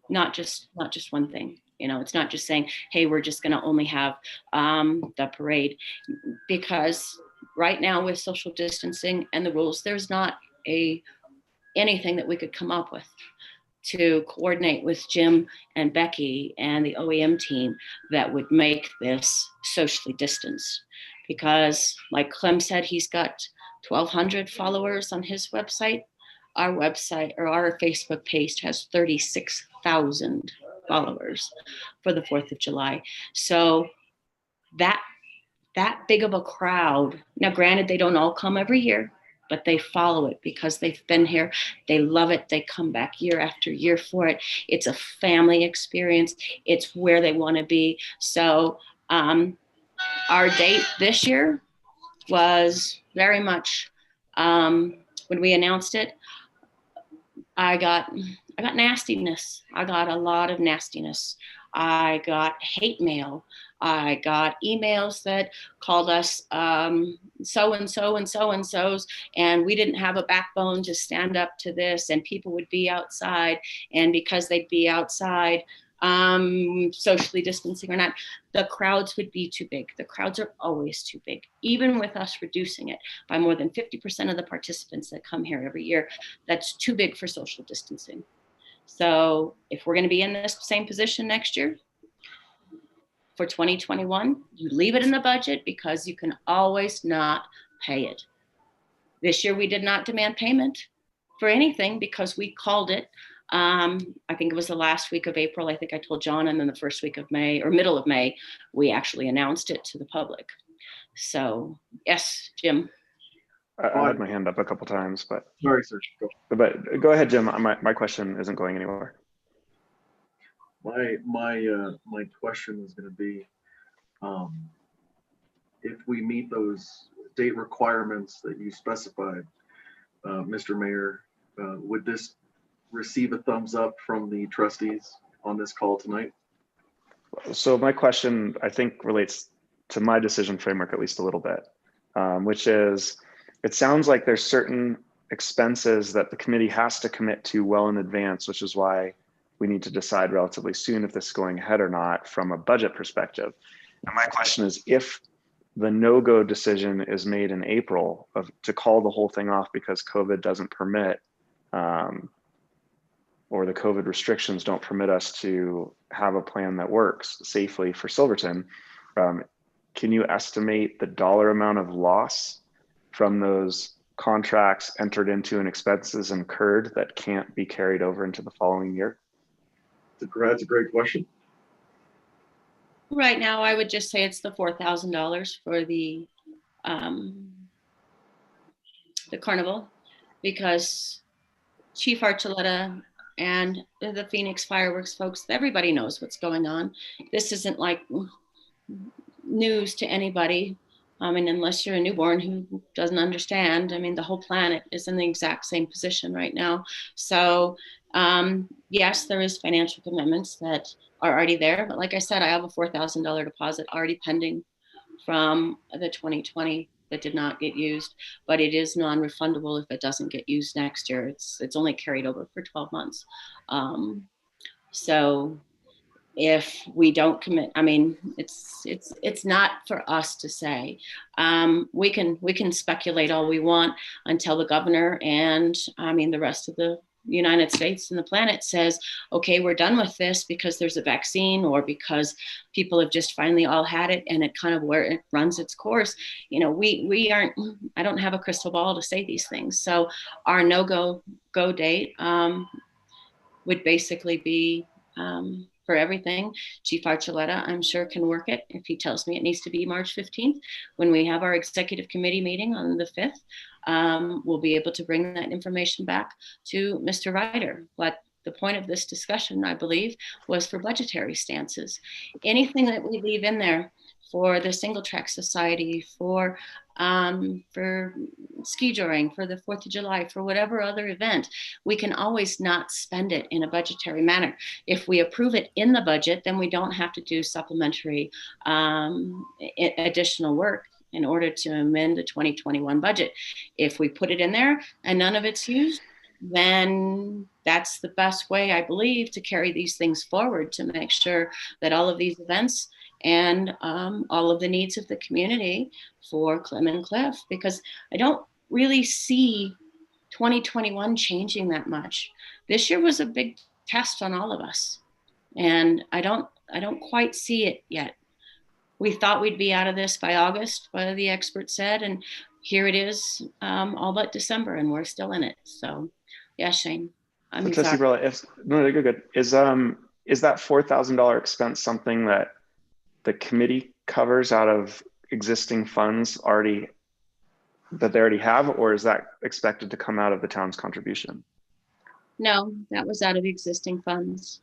not just one thing. It's not just saying, hey, we're just going to only have the parade, because right now with social distancing and the rules, there's not anything that we could come up with to coordinate with Jim and Becky and the OEM team that would make this socially distanced. Because like Clem said, he's got 1,200 followers on his website. Our website or our Facebook page has 36,000 followers for the 4th of July. So that big of a crowd. Now, granted, they don't all come every year, but they follow it because they've been here. They love it. They come back year after year for it. It's a family experience. It's where they want to be. So our date this year was very much, when we announced it, I got nastiness. I got a lot of nastiness. I got hate mail. I got emails that called us so and so and so and so's, and we didn't have a backbone to stand up to this. And people would be outside, and because they'd be outside, socially distancing or not, the crowds would be too big. The crowds are always too big, even with us reducing it by more than 50% of the participants that come here every year. That's too big for social distancing. So if we're going to be in this same position next year for 2021, you leave it in the budget because you can always not pay it. This year we did not demand payment for anything because we called it. I think it was the last week of April. I think I told John, and then the first week of May or middle of May, we actually announced it to the public. So yes, Jim. I had my hand up a couple times, but Sorry, sir. Go. But go ahead, Jim. My question isn't going anywhere. My question is going to be, if we meet those date requirements that you specified, Mr. Mayor, would this receive a thumbs up from the trustees on this call tonight? So my question, I think, relates to my decision framework at least a little bit, which is, it sounds like there's certain expenses that the committee has to commit to well in advance, which is why we need to decide relatively soon if this is going ahead or not from a budget perspective. And my question is, if the no-go decision is made in April to call the whole thing off because COVID doesn't permit, or the COVID restrictions don't permit us to have a plan that works safely for Silverton, can you estimate the dollar amount of loss from those contracts entered into and expenses incurred that can't be carried over into the following year? That's a great question. Right now, I would just say it's the $4,000 for the carnival, because Chief Archuleta and the Phoenix fireworks folks, everybody knows what's going on. This isn't like news to anybody. I mean, unless you're a newborn who doesn't understand. I mean, the whole planet is in the exact same position right now. So yes, there is financial commitments that are already there. But like I said, I have a $4,000 deposit already pending from the 2020 that did not get used, but it is non-refundable if it doesn't get used next year. It's only carried over for 12 months. So if we don't commit, I mean, it's not for us to say. We can speculate all we want until the governor and I mean the rest of the United States and the planet says, okay, we're done with this because there's a vaccine or because people have just finally all had it and it kind of where it runs its course. You know, we aren't, I don't have a crystal ball to say these things. So our no-go date would basically be for everything. Chief Archuleta, I'm sure, can work it. If he tells me it needs to be March 15th, when we have our executive committee meeting on the 5th, we'll be able to bring that information back to Mr. Ryder. But the point of this discussion, I believe, was for budgetary stances. Anything that we leave in there for the Singletrack Society, for ski joring, for the 4th of July, for whatever other event, we can always not spend it in a budgetary manner. If we approve it in the budget, then we don't have to do supplementary additional work in order to amend the 2021 budget. If we put it in there and none of it's used, then that's the best way, I believe, to carry these things forward, to make sure that all of these events and all of the needs of the community for Clem and Cliff, because I don't really see 2021 changing that much. This year was a big test on all of us, and I don't quite see it yet. We thought we'd be out of this by August, what the experts said, and here it is, all but December, and we're still in it. So, yeah, Shane. So Trustee Barla, no, you're good. Is that $4,000 expense something that the committee covers out of existing funds that they already have, or is that expected to come out of the town's contribution? No, that was out of existing funds.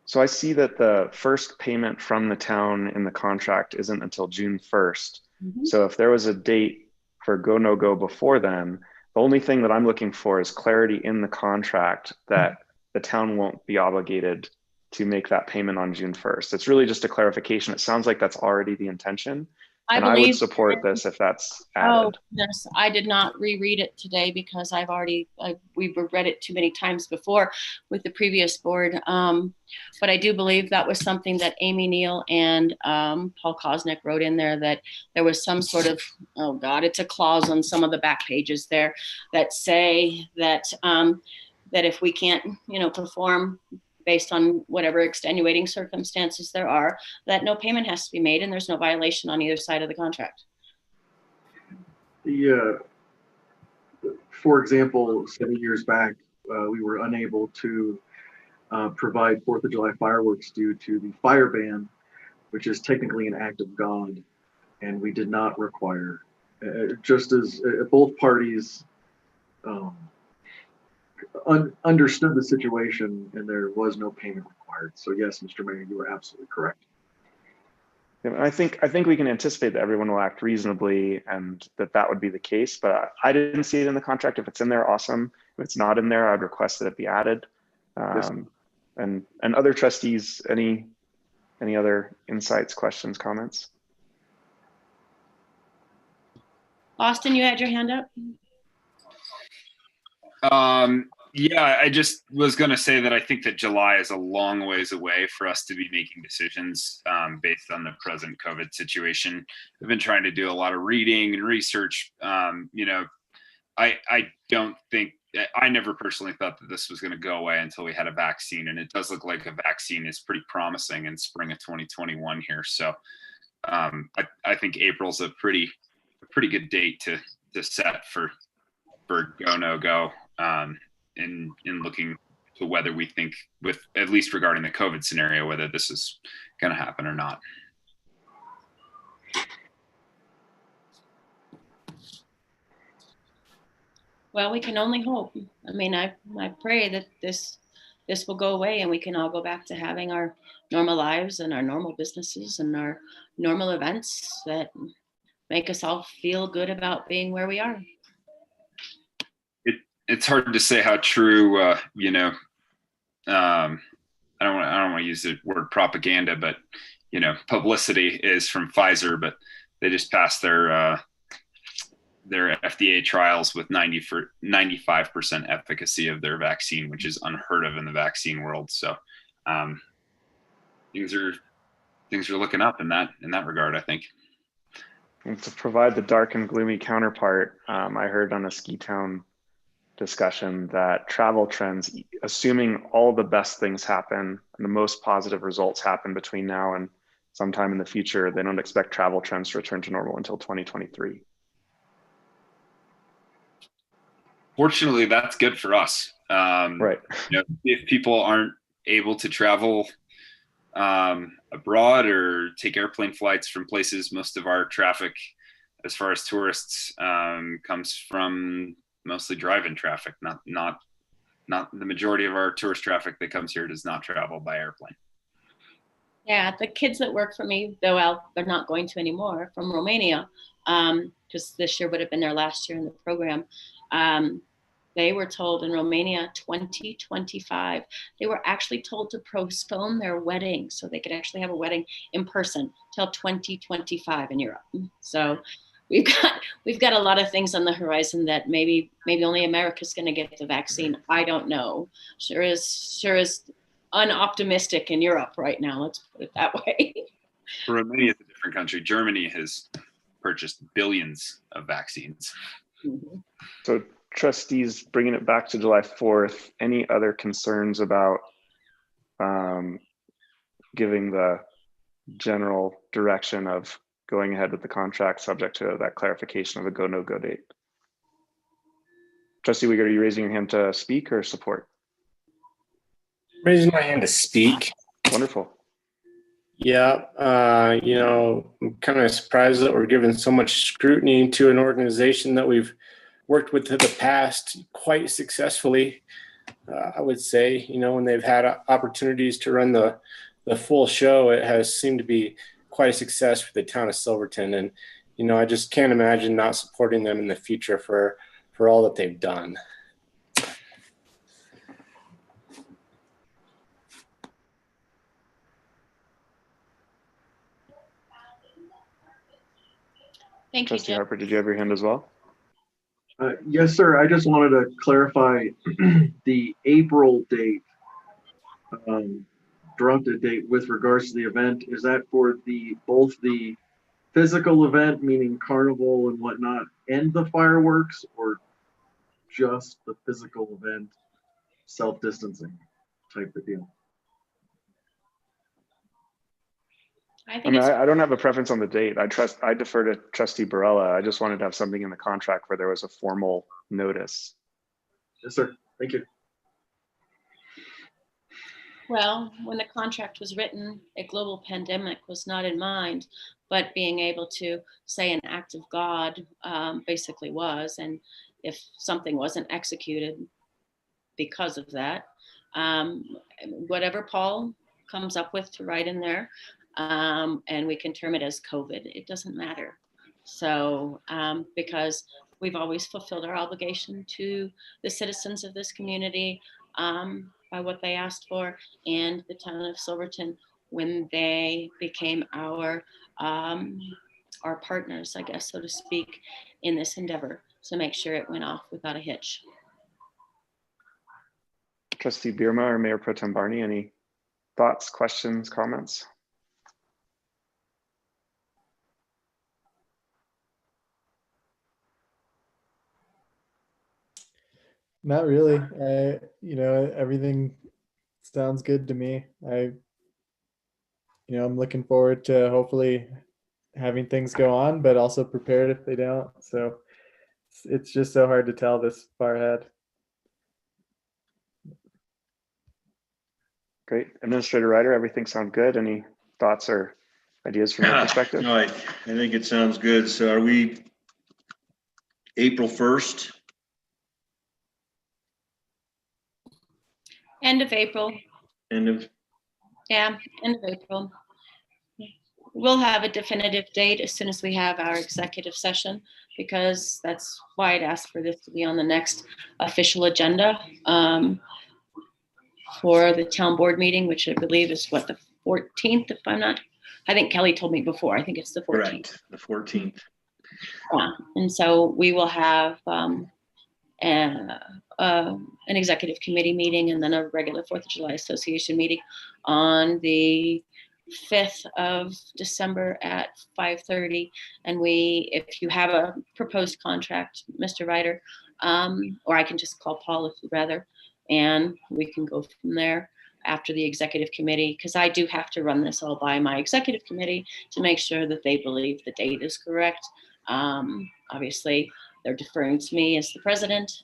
So I see that the first payment from the town in the contract isn't until June 1st. Mm-hmm. So if there was a date for go, no go before then, The only thing that I'm looking for is clarity in the contract that the town won't be obligated to make that payment on June 1st. It's really just a clarification. It sounds like that's already the intention. And I would support this if that's Oh, added. yes, I did not reread it today because we've read it too many times before with the previous board. But I do believe that was something that Amy Neal and Paul Kosnick wrote in there, that there was some sort of, oh God, it's a clause on some of the back pages there that say that that if we can't, perform based on whatever extenuating circumstances there are, that no payment has to be made and there's no violation on either side of the contract. For example, 7 years back, we were unable to provide 4th of July fireworks due to the fire ban, which is technically an act of God, and we did not require, just as both parties understood the situation and there was no payment required. So yes, Mr. Mayor, you are absolutely correct. I think we can anticipate that everyone will act reasonably and that would be the case, but I didn't see it in the contract. If it's in there, awesome. If it's not in there, I'd request that it be added. Yes. And other trustees, any other insights, questions, comments? Austin, you had your hand up? Yeah, I just was going to say that I think that July is a long ways away for us to be making decisions based on the present COVID situation. I've been trying to do a lot of reading and research. I don't think, I never personally thought that this was going to go away until we had a vaccine, and it does look like a vaccine is pretty promising in spring of 2021 here. So I think April's a pretty good date to set for go no go. In looking to whether we think, with at least regarding the COVID scenario, whether this is going to happen or not. Well, we can only hope. I mean, I pray that this will go away and we can all go back to having our normal lives and our normal businesses and our normal events that make us all feel good about being where we are. It's hard to say how true, I don't want to use the word propaganda, but publicity is from Pfizer, but they just passed their FDA trials with 95% efficacy of their vaccine, which is unheard of in the vaccine world. So things are looking up in that regard, I think. And to provide the dark and gloomy counterpart, I heard on a Ski Town discussion that travel trends, assuming all the best things happen and the most positive results happen between now and sometime in the future, they don't expect travel trends to return to normal until 2023. Fortunately, that's good for us. Right. If people aren't able to travel abroad or take airplane flights from places, most of our traffic as far as tourists comes from mostly drive-in traffic, not the majority of our tourist traffic that comes here does not travel by airplane. Yeah, the kids that work for me, though they're not going to anymore, from Romania, because this year would have been their last year in the program. They were told in Romania 2025, they were actually told to postpone their wedding so they could actually have a wedding in person till 2025 in Europe. So we've got a lot of things on the horizon that maybe only America's going to get the vaccine. I don't know. Sure is unoptimistic in Europe right now. Let's put it that way. Romania is a different country. Germany has purchased billions of vaccines. Mm-hmm. So trustees, bringing it back to July 4th, any other concerns about giving the general direction of going ahead with the contract subject to that clarification of the go, no go date? Trustee Uyghur, are you raising your hand to speak or support? Raising my hand to speak. Wonderful. Yeah, I'm kind of surprised that we're giving so much scrutiny to an organization that we've worked with in the past quite successfully. I would say, when they've had opportunities to run the full show, it has seemed to be quite a success for the town of Silverton. And, I just can't imagine not supporting them in the future for for all that they've done. Thank you, Trustee Jim. Harper, did you have your hand as well? Yes, sir. I just wanted to clarify the April date, drafted date with regards to the event. Is that for both the physical event, meaning carnival and whatnot, and the fireworks, or just the physical event, self-distancing type of deal? I mean, I don't have a preference on the date. I defer to Trustee Barella. I just wanted to have something in the contract where there was a formal notice. Yes, sir. Thank you. Well, when the contract was written, a global pandemic was not in mind, but being able to say an act of God basically was. And if something wasn't executed because of that, whatever Paul comes up with to write in there, and we can term it as COVID, it doesn't matter. So, because we've always fulfilled our obligation to the citizens of this community by what they asked for, and the town of Silverton when they became our partners, I guess, so to speak, in this endeavor, to make sure it went off without a hitch. Trustee Bierma or Mayor Pro Tem Barney, any thoughts, questions, comments? Not really. Everything sounds good to me. I'm looking forward to hopefully having things go on, but also prepared if they don't. So it's just so hard to tell this far ahead. Great. Administrator Ryder, everything sound good? Any thoughts or ideas from your perspective? No, I think it sounds good. So are we April 1st? End of April. End of April. We'll have a definitive date as soon as we have our executive session, because that's why I'd asked for this to be on the next official agenda for the town board meeting, which I believe is what, the 14th, if I'm not, I think Kelly told me before, I think it's the 14th. Right, the 14th. Yeah, and so we will have an executive committee meeting and then a regular 4th of July Association meeting on the 5th of December at 5:30. And if you have a proposed contract, Mr. Ryder, or I can just call Paul if you'd rather, and we can go from there after the executive committee, because I do have to run this all by my executive committee to make sure that they believe the date is correct. Obviously, they're deferring to me as the president.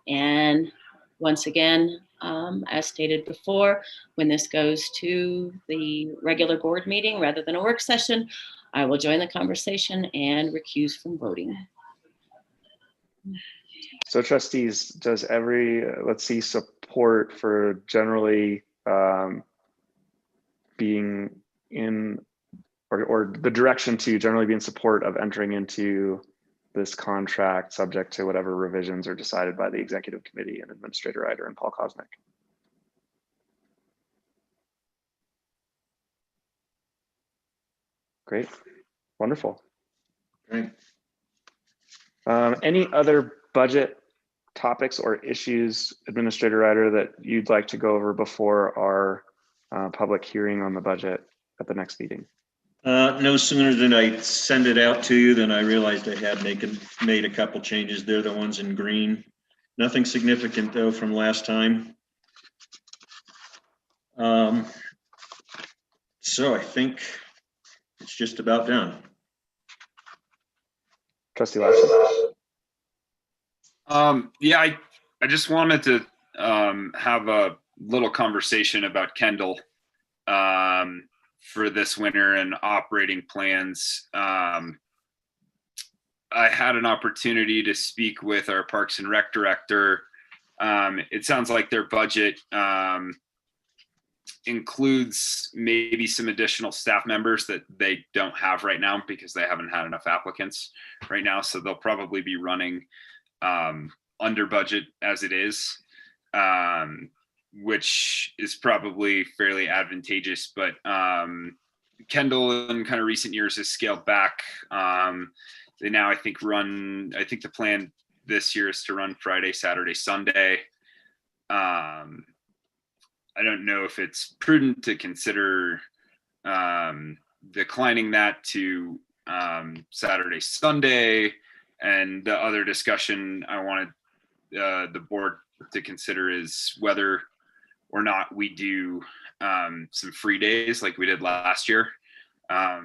And once again, as stated before, when this goes to the regular board meeting rather than a work session, I will join the conversation and recuse from voting. So trustees, does let's see, support for generally being in, or the direction to generally be in support of entering into this contract subject to whatever revisions are decided by the executive committee and Administrator Ryder and Paul Kosnick? Great, wonderful. Great. Any other budget topics or issues, Administrator Ryder, that you'd like to go over before our public hearing on the budget at the next meeting? No sooner than I send it out to you than I realized I had made a couple changes. They're the ones in green. Nothing significant though from last time. So I think it's just about done. Trustee Lashley. Yeah, I just wanted to have a little conversation about Kendall for this winter and operating plans. I had an opportunity to speak with our Parks and Rec director. It sounds like their budget includes maybe some additional staff members that they don't have right now because they haven't had enough applicants right now. So they'll probably be running under budget as it is, which is probably fairly advantageous. But Kendall in kind of recent years has scaled back. They now, I think the plan this year is to run Friday, Saturday, Sunday. I don't know if it's prudent to consider declining that to Saturday, Sunday. And the other discussion I wanted the board to consider is whether or not we do some free days like we did last year. I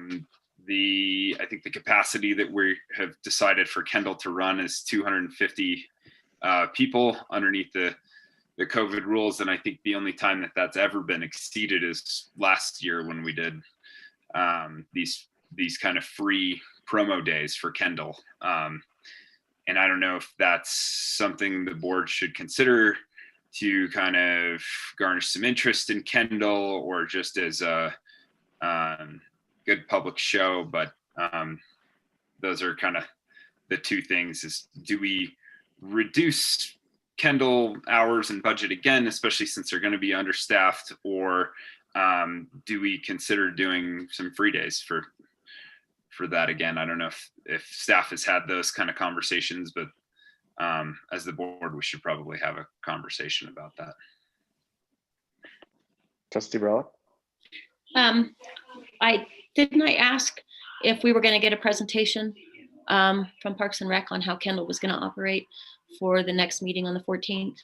think the capacity that we have decided for Kendall to run is 250 people underneath the COVID rules. And I think the only time that that's ever been exceeded is last year when we did these kind of free promo days for Kendall. And I don't know if that's something the board should consider to kind of garnish some interest in Kendall, or just as a good public show. But those are kind of the two things: is do we reduce Kendall hours and budget again, especially since they're going to be understaffed, or do we consider doing some free days for that again? I don't know if staff has had those kind of conversations, but as the board, we should probably have a conversation about that. Trustee Brella? I ask if we were going to get a presentation from Parks and Rec on how Kendall was going to operate for the next meeting on the 14th.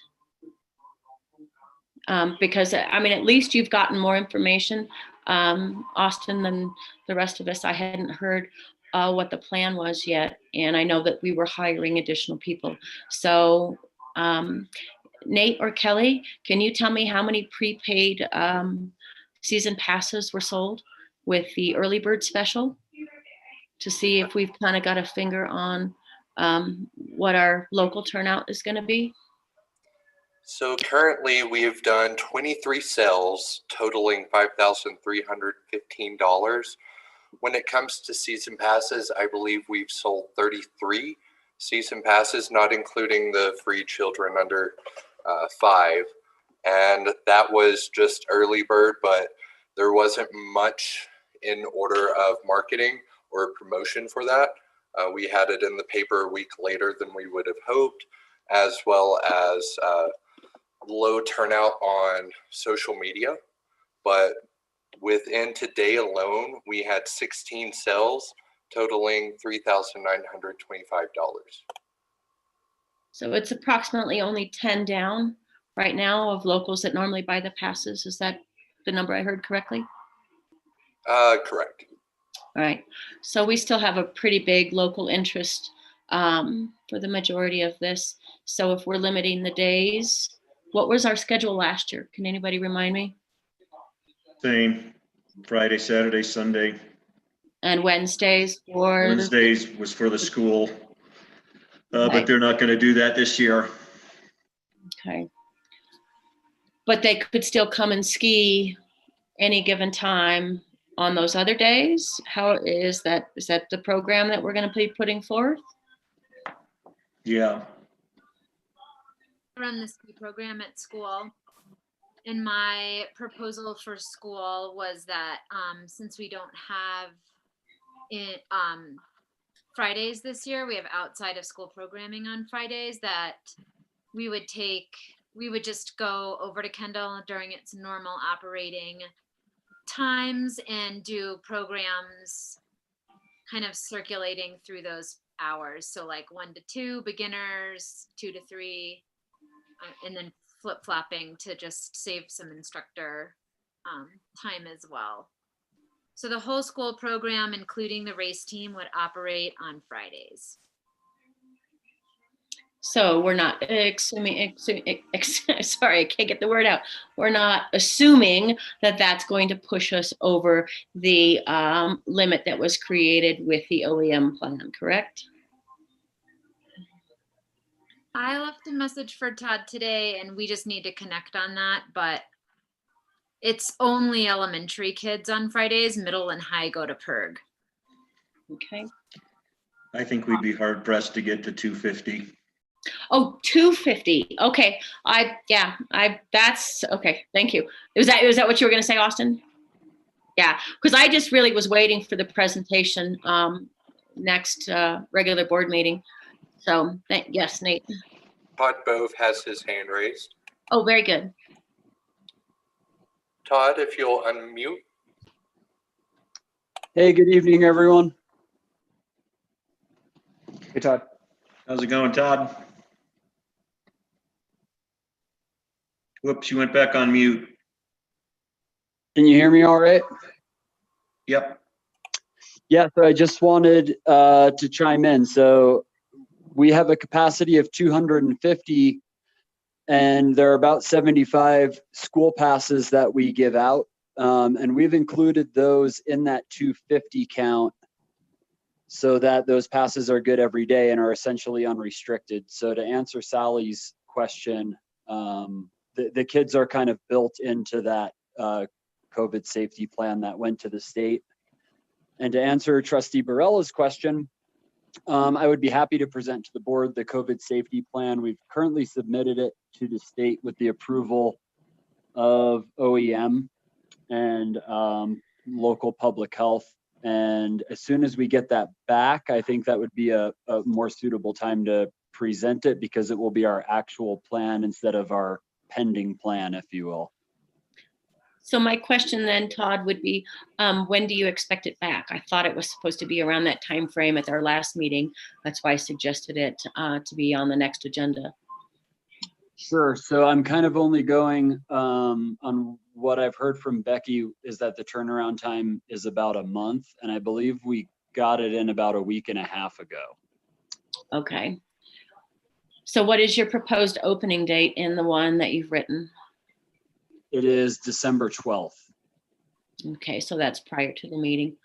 Because I mean, at least you've gotten more information, Austin, than the rest of us. I hadn't heard what the plan was yet, and I know that we were hiring additional people. So Nate or Kelly, can you tell me how many prepaid season passes were sold with the early bird special, to see if we've kind of got a finger on what our local turnout is going to be? So currently we've done 23 sales totaling $5,315. When it comes to season passes, I believe we've sold 33 season passes, not including the free children under 5. And that was just early bird, but there wasn't much in order of marketing or promotion for that. We had it in the paper a week later than we would have hoped, as well as low turnout on social media. But within today alone, we had 16 sales totaling $3,925. So it's approximately only 10 down right now of locals that normally buy the passes. Is that the number I heard correctly? Correct. All right. So we still have a pretty big local interest for the majority of this. So if we're limiting the days, what was our schedule last year? Can anybody remind me? Same, Friday, Saturday, Sunday. And Wednesdays for? Wednesdays was for the school, but they're not going to do that this year. Okay. But they could still come and ski any given time on those other days? How is that? Is that the program that we're going to be putting forth? Yeah. Run the ski program at school, and my proposal for school was that since we don't have it Fridays this year, we have outside of school programming on Fridays, that we would just go over to Kendall during its normal operating times and do programs kind of circulating through those hours. So like 1 to 2 beginners, 2 to 3, and then flip-flopping to just save some instructor time as well. So the whole school program, including the race team, would operate on Fridays. So we're not assuming, sorry, I can't get the word out. We're not assuming that that's going to push us over the limit that was created with the OEM plan, correct? I left a message for Todd today, and we just need to connect on that, but it's only elementary kids on Fridays. Middle and high go to PERG. Okay. I think we'd be hard pressed to get to 250. Oh, 250. Okay. That's okay. Thank you. Was that what you were going to say, Austin? Yeah. Because I just really was waiting for the presentation next regular board meeting. So yes, Nate. Todd Bove has his hand raised. Oh, very good. Todd, if you'll unmute. Hey, good evening, everyone. Hey, Todd. How's it going, Todd? Whoops, you went back on mute. Can you hear me all right? Yep. Yeah, so I just wanted to chime in. So we have a capacity of 250, and there are about 75 school passes that we give out. And we've included those in that 250 count so that those passes are good every day and are essentially unrestricted. So to answer Sally's question, the kids are kind of built into that COVID safety plan that went to the state. And to answer Trustee Barella's question, I would be happy to present to the board the COVID safety plan. We've currently submitted it to the state with the approval of OEM and local public health. And as soon as we get that back, I think that would be a more suitable time to present it, because it will be our actual plan instead of our pending plan, if you will. So my question then, Todd, would be, when do you expect it back? I thought it was supposed to be around that time frame at our last meeting. That's why I suggested it to be on the next agenda. Sure. So I'm kind of only going on what I've heard from Becky is that the turnaround time is about a month, and I believe we got it in about a week and a half ago. Okay. So what is your proposed opening date in the one that you've written? It is December 12th. Okay, so that's prior to the meeting.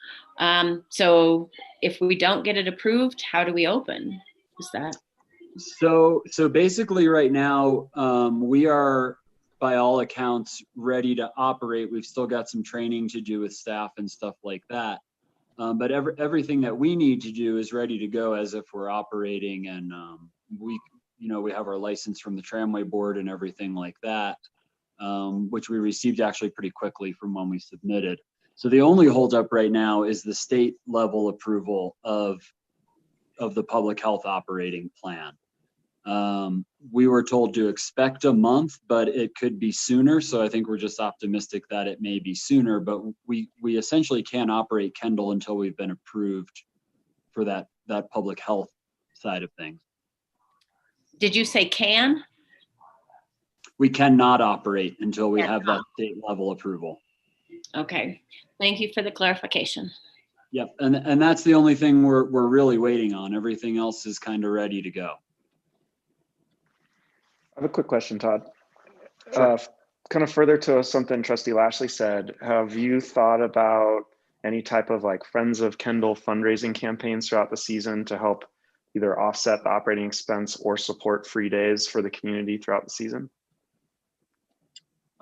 So if we don't get it approved, how do we open? Is that? So basically right now, we are, by all accounts, ready to operate. We've still got some training to do with staff and stuff like that. But everything that we need to do is ready to go as if we're operating, and we have our license from the tramway board and everything like that, which we received actually pretty quickly from when we submitted. So the only holdup right now is the state level approval of the public health operating plan. We were told to expect a month, but it could be sooner. So I think we're just optimistic that it may be sooner, but we essentially can't operate Kendall until we've been approved for that public health side of things. Did you say can? We cannot operate until we have that state level approval. Okay, thank you for the clarification. Yep, and that's the only thing we're really waiting on. Everything else is kind of ready to go. I have a quick question, Todd. Sure. Kind of further to something Trustee Lashley said, have you thought about any type of like Friends of Kendall fundraising campaigns throughout the season to help either offset the operating expense or support free days for the community throughout the season?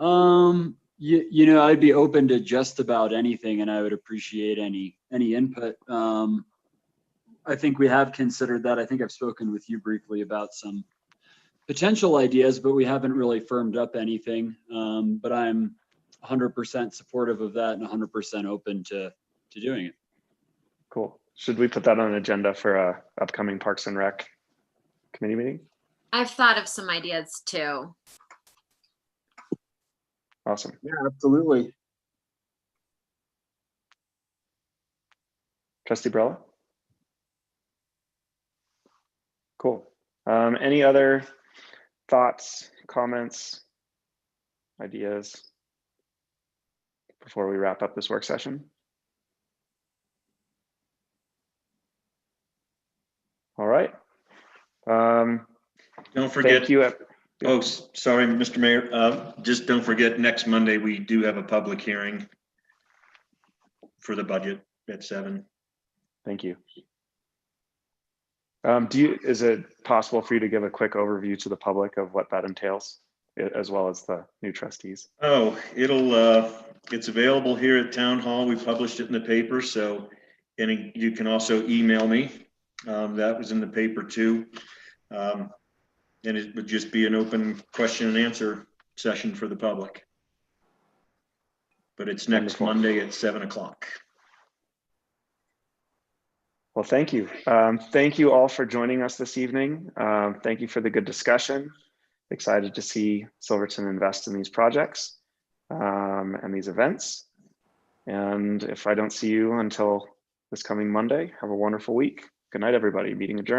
I'd be open to just about anything, and I would appreciate any input. I think we have considered that. I think I've spoken with you briefly about some potential ideas, but we haven't really firmed up anything. But I'm 100% supportive of that and 100% open to doing it. Cool. Should we put that on an agenda for a upcoming Parks and Rec committee meeting? I've thought of some ideas too. Awesome. Yeah, absolutely. Trustee Barella? Cool. Any other thoughts, comments, ideas before we wrap up this work session? All right. Don't forget. Thank you. Oh, sorry, Mr. Mayor. Just don't forget, next Monday, we do have a public hearing for the budget at 7. Thank you. Is it possible for you to give a quick overview to the public of what that entails, as well as the new trustees? Oh, it's available here at Town Hall. We published it in the paper, so you can also email me. That was in the paper too. And it would just be an open question and answer session for the public. But it's next Wonderful. Monday at 7 o'clock. Well, thank you. Thank you all for joining us this evening. Thank you for the good discussion. Excited to see Silverton invest in these projects and these events. And if I don't see you until this coming Monday, have a wonderful week. Good night, everybody. Meeting adjourned.